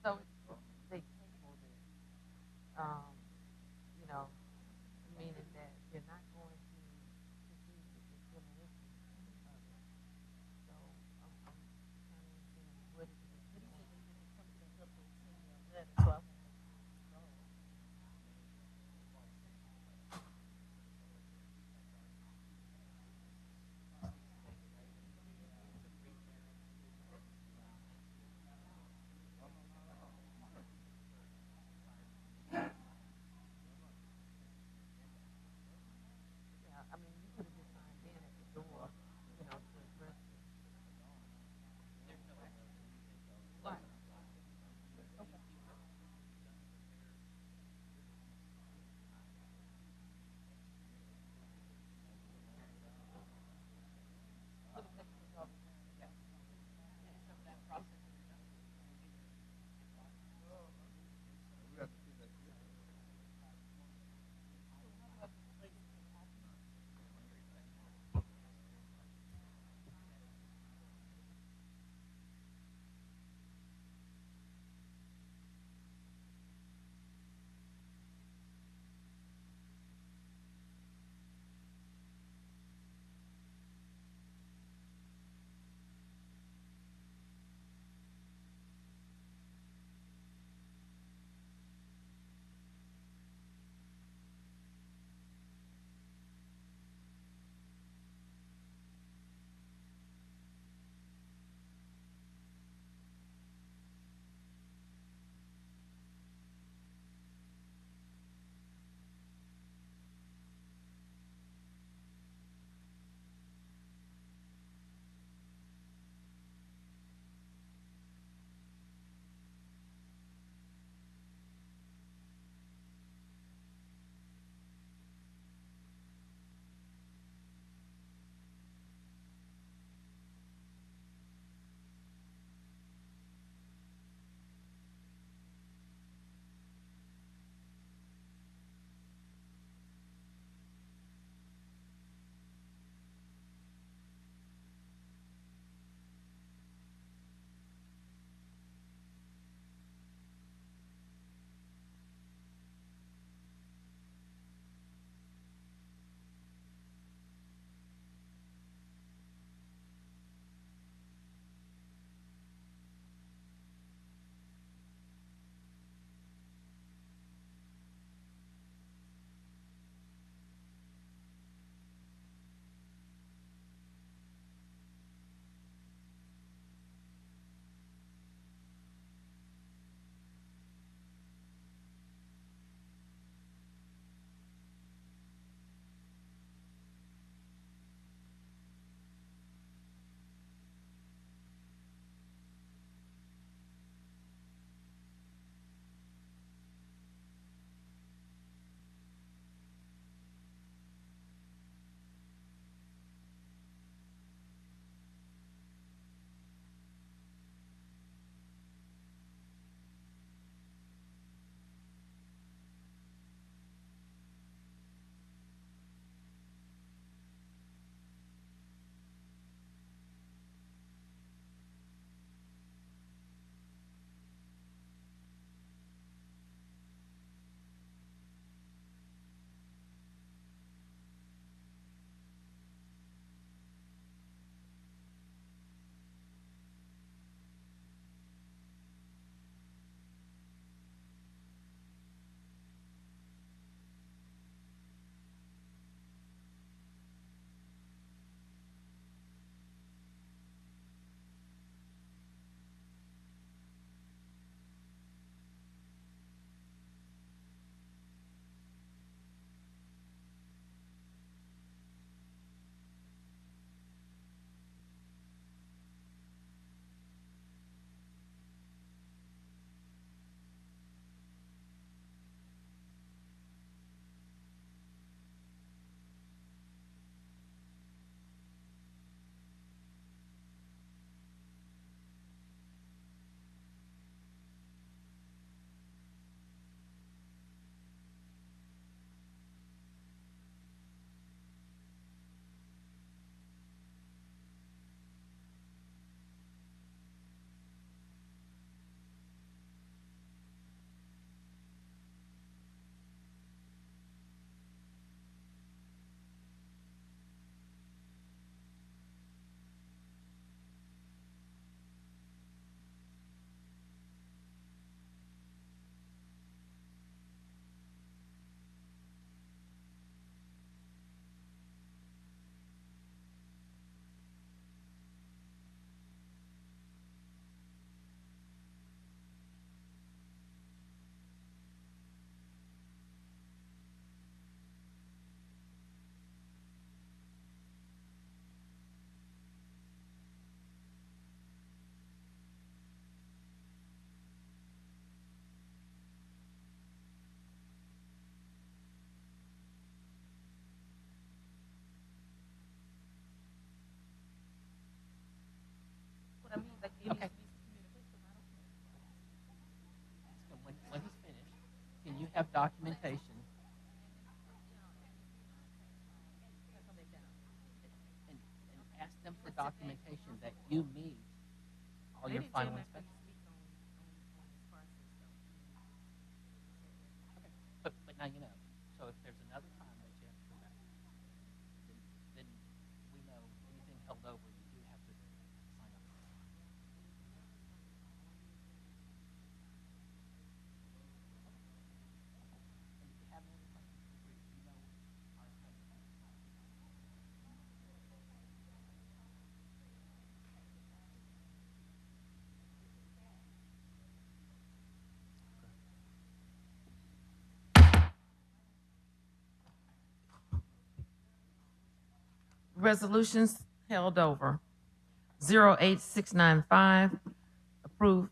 So they tabled it, you know, meaning that they're not going to proceed with the demolition of it. So I'm trying to understand what is it? But he said they didn't come to that update, send me a letter, so I want to make sure it's wrong. have documentation. And ask them for documentation that you meet all your final inspections. Okay, but now you know. So if there's another time that you have to come back, then we know anything held over, you do have to sign up. And if you have any questions, you know our inspector. Resolutions held over. 08695, approve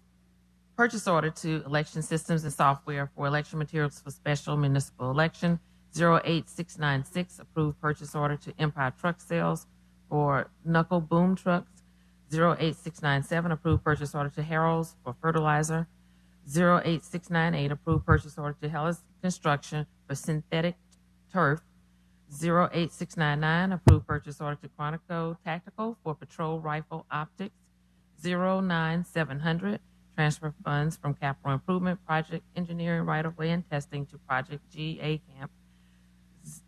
purchase order to Election Systems and Software for election materials for special municipal election. 08696, approve purchase order to Empire Truck Sales for knuckle boom trucks. 08697, approve purchase order to Harrell's for fertilizer. 08698, approve purchase order to Hellas Construction for synthetic turf. 08699, approved purchase order to Quantico Tactical for patrol rifle optics. 09700, transfer funds from capital improvement project engineering right-of-way and testing to project GA Camp.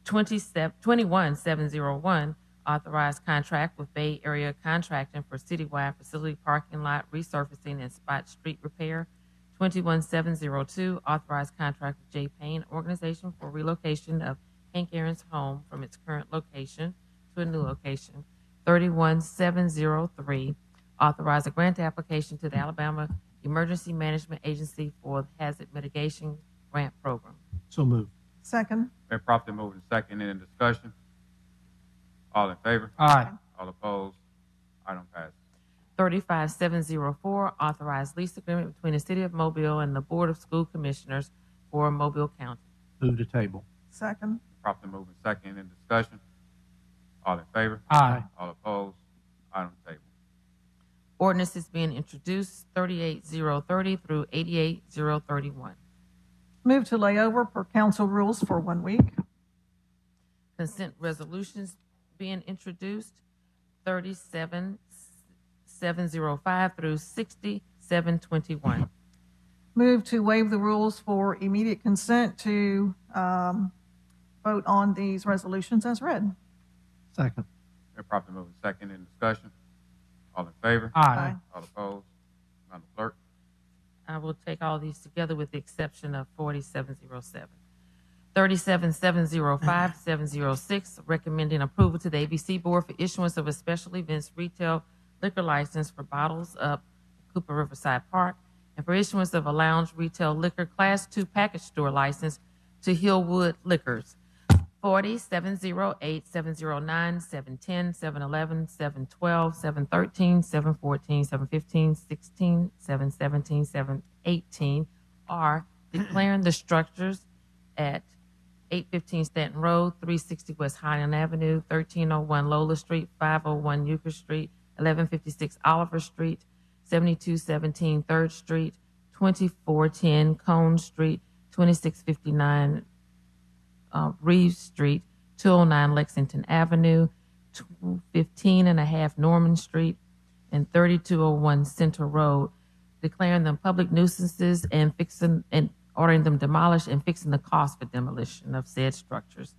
21701, authorized contract with Bay Area Contracting for citywide facility parking lot resurfacing and spot street repair. 21702, authorized contract with J. Payne Organization for relocation of Hank Aaron's home from its current location to a new location. 31703, authorize a grant application to the Alabama Emergency Management Agency for the Hazard Mitigation Grant Program. So moved. Second. Been properly moved and second. Any discussion? All in favor? Aye. All opposed? Item passes. 35704, authorized lease agreement between the City of Mobile and the Board of School Commissioners for Mobile County. Move to table. Second. Properly moved and second. Any discussion? All in favor? Aye. All opposed? Item table. Ordinance is being introduced, 38030 through 88031. Move to lay over per council rules for 1 week. Consent resolutions being introduced, 37705 through 6721. Move to waive the rules for immediate consent to vote on these resolutions as read. Second. Been properly moved and second. Any discussion? All in favor? Aye. All opposed? Madam Clerk? I will take all these together with the exception of 4707. 37705, 706, recommending approval to the ABC Board for issuance of a special events retail liquor license for Bottles Up Cooper Riverside Park, and for issuance of a lounge retail liquor Class II package store license to Hillwood Liquors. 40, 708, 709, 710, 711, 712, 713, 714, 715, 16, 717, 718 are declaring the structures at 815 Stanton Road, 360 West Highland Avenue, 1301 Lola Street, 501 Euchre Street, 1156 Oliver Street, 7217 3rd Street, 2410 Cone Street, 2659 Reeves Street, 209 Lexington Avenue, 215 and a half Norman Street, and 3201 Center Road, declaring them public nuisances and ordering them demolished and fixing the cost for demolition of said structures.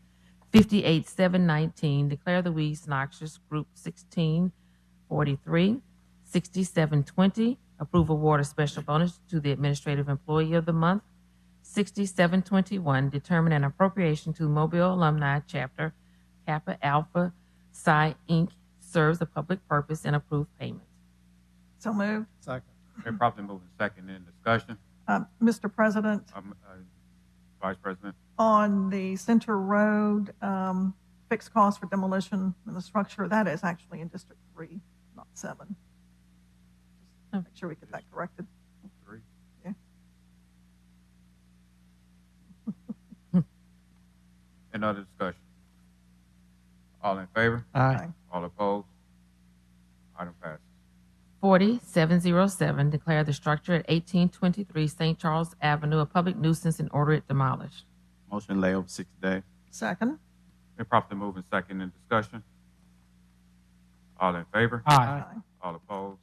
58719, declare the weeds noxious, Group 1643. 6720, approve award of special bonus to the Administrative Employee of the Month. 6721, determine an appropriation to Mobile Alumni Chapter Kappa Alpha Psi Inc. serves a public purpose and approve payment. So moved. Second. Been properly moved and second. Any discussion? Mr. President, Vice President? on the Center Road fixed cost for demolition and the structure, that is actually in District 3, not 7. Just make sure we get that corrected. 3. Yeah. Any other discussion? All in favor? Aye. All opposed? Item passes. 40707, declare the structure at 1823 St. Charles Avenue a public nuisance and order it demolished. Motion lay over 60 days. Second. Been properly moved and second in discussion. All in favor? Aye. All opposed?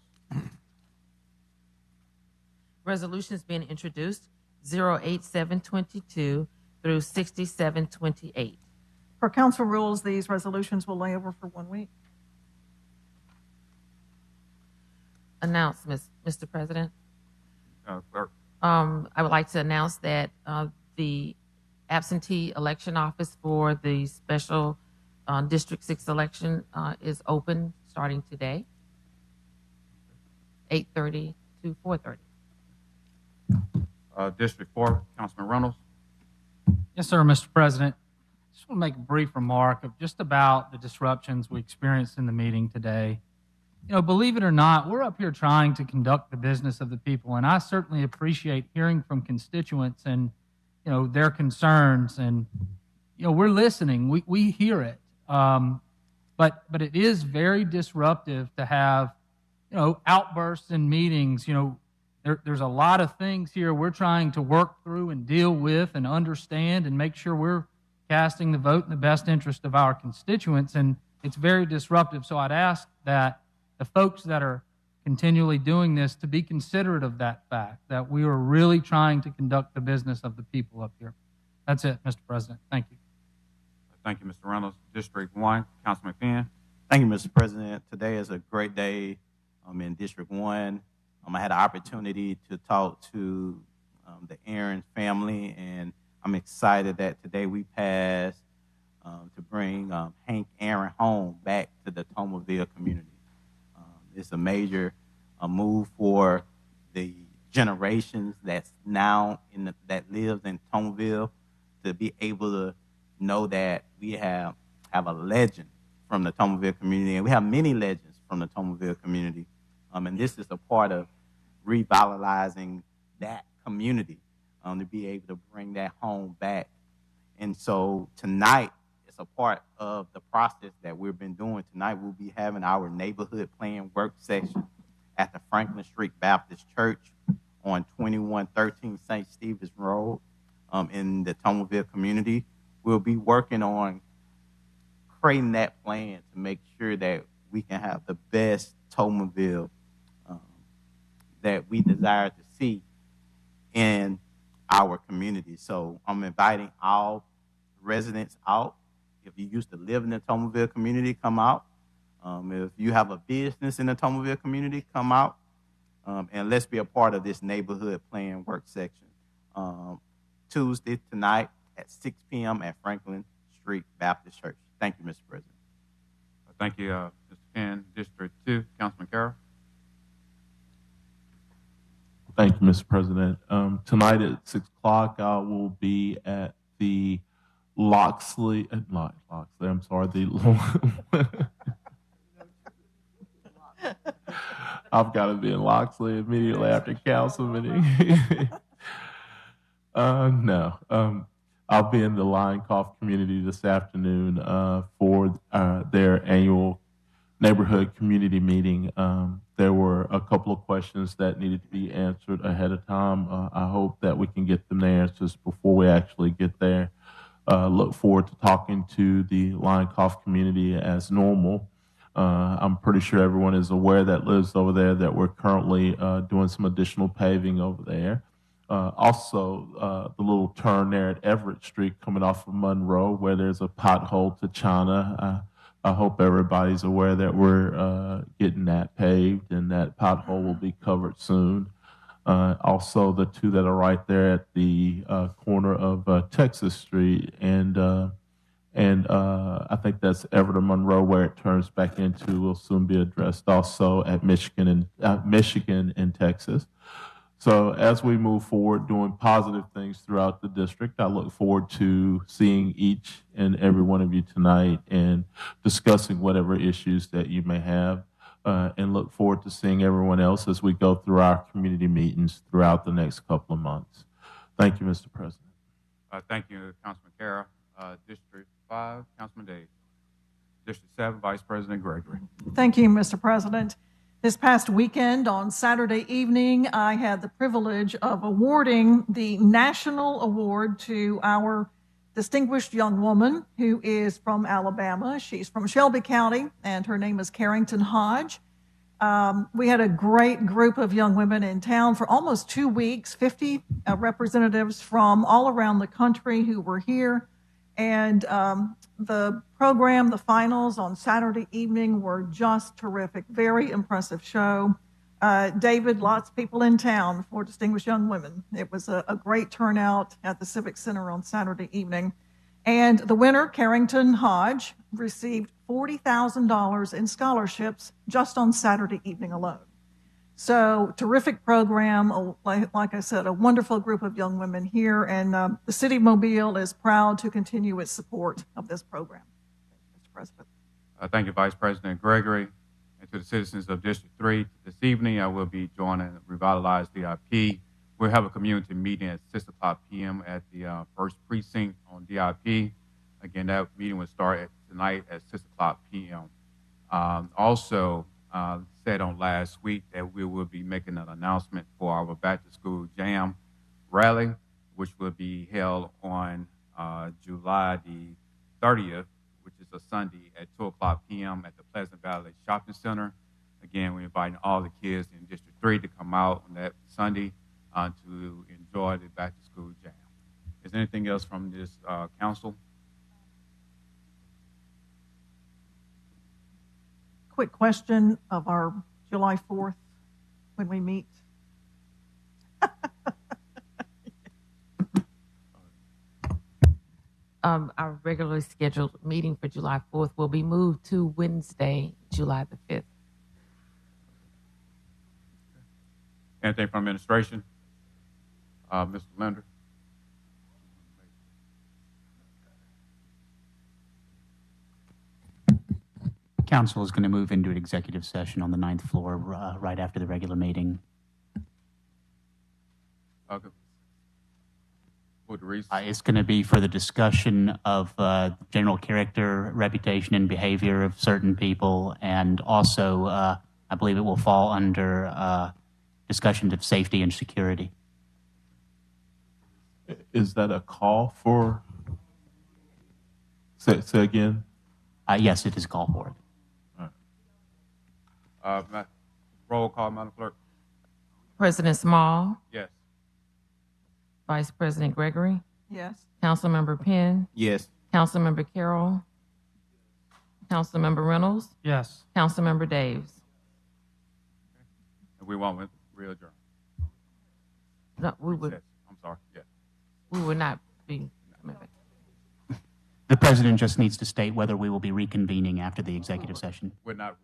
Resolutions being introduced 08722 through 6728. Per council rules, these resolutions will lay over for 1 week. Announcements, Mr. President. Clerk. I would like to announce that the absentee election office for the special District 6 election is open starting today, 8:30 to 4:30. District 4, Councilman Reynolds. Yes, sir, Mr. President. Just want to make a brief remark of just about the disruptions we experienced in the meeting today. You know, believe it or not, we're up here trying to conduct the business of the people, and I certainly appreciate hearing from constituents and, you know, their concerns, and, you know, we're listening. We hear it. But it is very disruptive to have, you know, outbursts in meetings. You know, there's a lot of things here we're trying to work through and deal with and understand and make sure we're casting the vote in the best interest of our constituents, and it's very disruptive. So I'd ask that the folks that are continually doing this to be considerate of that fact, that we are really trying to conduct the business of the people up here. That's it, Mr. President. Thank you. Thank you, Mr. Reynolds. District 1, Councilman Finn. Thank you, Mr. President. Today is a great day in District 1. I had an opportunity to talk to the Aaron family, and I'm excited that today we passed to bring Hank Aaron home back to the Tomerville community. It's a major move for the generations that's now that lives in Tomerville to be able to know that we have a legend from the Tomerville community, and we have many legends from the Tomerville community. And this is a part of revitalizing that community to be able to bring that home back. And so tonight, it's a part of the process that we've been doing. Tonight, we'll be having our neighborhood plan work session at the Franklin Street Baptist Church on 2113 St. Stephen's Road in the Tomerville community. We'll be working on creating that plan to make sure that we can have the best Tomerville that we desire to see in our community. So I'm inviting all residents out. If you used to live in the Tomerville community, come out. If you have a business in the Tomerville community, come out. And let's be a part of this neighborhood plan work section. Tuesday tonight at 6 p.m. at Franklin Street Baptist Church. Thank you, Mr. President. Thank you, Mr. Finn. District 2, Councilman Carroll. Thank you, Mr. President. Tonight at 6 o'clock, I will be at the Loxley, I'm sorry, I've got to be in Loxley immediately after council meeting. I'll be in the Lioncoff community this afternoon for their annual neighborhood community meeting. There were a couple of questions that needed to be answered ahead of time. I hope that we can get them the answers before we actually get there. Look forward to talking to the Lioncoff community as normal. I'm pretty sure everyone is aware that lives over there that we're currently doing some additional paving over there. Also, the little turn there at Everett Street coming off of Monroe where there's a pothole to China. I hope everybody's aware that we're getting that paved and that pothole will be covered soon. Also, the two that are right there at the corner of Texas Street and I think that's Everett and Monroe where it turns back into will soon be addressed. Also at Michigan and Texas. So as we move forward doing positive things throughout the district, I look forward to seeing each and every one of you tonight and discussing whatever issues that you may have, and look forward to seeing everyone else as we go through our community meetings throughout the next couple of months. Thank you, Mr. President. Thank you, Councilman Carroll. District 5, Councilman Davis. District 7, Vice President Gregory. Thank you, Mr. President. This past weekend, on Saturday evening, I had the privilege of awarding the National Award to our distinguished young woman who is from Alabama. She's from Shelby County, and her name is Carrington Hodge. We had a great group of young women in town for almost 2 weeks, 50 representatives from all around the country who were here. And the program, the finals on Saturday evening were just terrific. Very impressive show. David, lots of people in town for Distinguished Young Women. It was a great turnout at the Civic Center on Saturday evening. And the winner, Carrington Hodge, received $40,000 in scholarships just on Saturday evening alone. So terrific program, like I said, a wonderful group of young women here, and the City of Mobile is proud to continue its support of this program. Mr. President. Thank you, Vice President Gregory. And to the citizens of District 3, this evening I will be joining Revitalize DIP. We'll have a community meeting at 6 o'clock p.m. at the first precinct on DIP. Again, that meeting will start tonight at 6 o'clock p.m. Also, said on last week that we will be making an announcement for our Back to School Jam rally, which will be held on July the 30th, which is a Sunday at 2 o'clock p.m. at the Pleasant Valley Shopping Center. Again, we're inviting all the kids in District 3 to come out on that Sunday to enjoy the Back to School Jam. Is there anything else from this council? Quick question of our July 4th when we meet. Our regularly scheduled meeting for July 4th will be moved to Wednesday, July the 5th. Anything from administration? Mr. Linder? Council is going to move into an executive session on the 9th floor right after the regular meeting. Okay. What the reason? It's going to be for the discussion of general character, reputation, and behavior of certain people, and also I believe it will fall under discussions of safety and security. Is that a call for? Say again? Yes, it is a call for it. Roll call, Madam Clerk. President Small, Yes. Vice President Gregory, Yes. Councilmember Penn, Yes. Councilmember Carroll, Councilmember Reynolds, Yes. Councilmember Daves. And we won't re-adjourn. No, we would, Yes. I'm sorry. Yes. we would not be coming back. The president just needs to state whether we will be reconvening after the executive session. We're not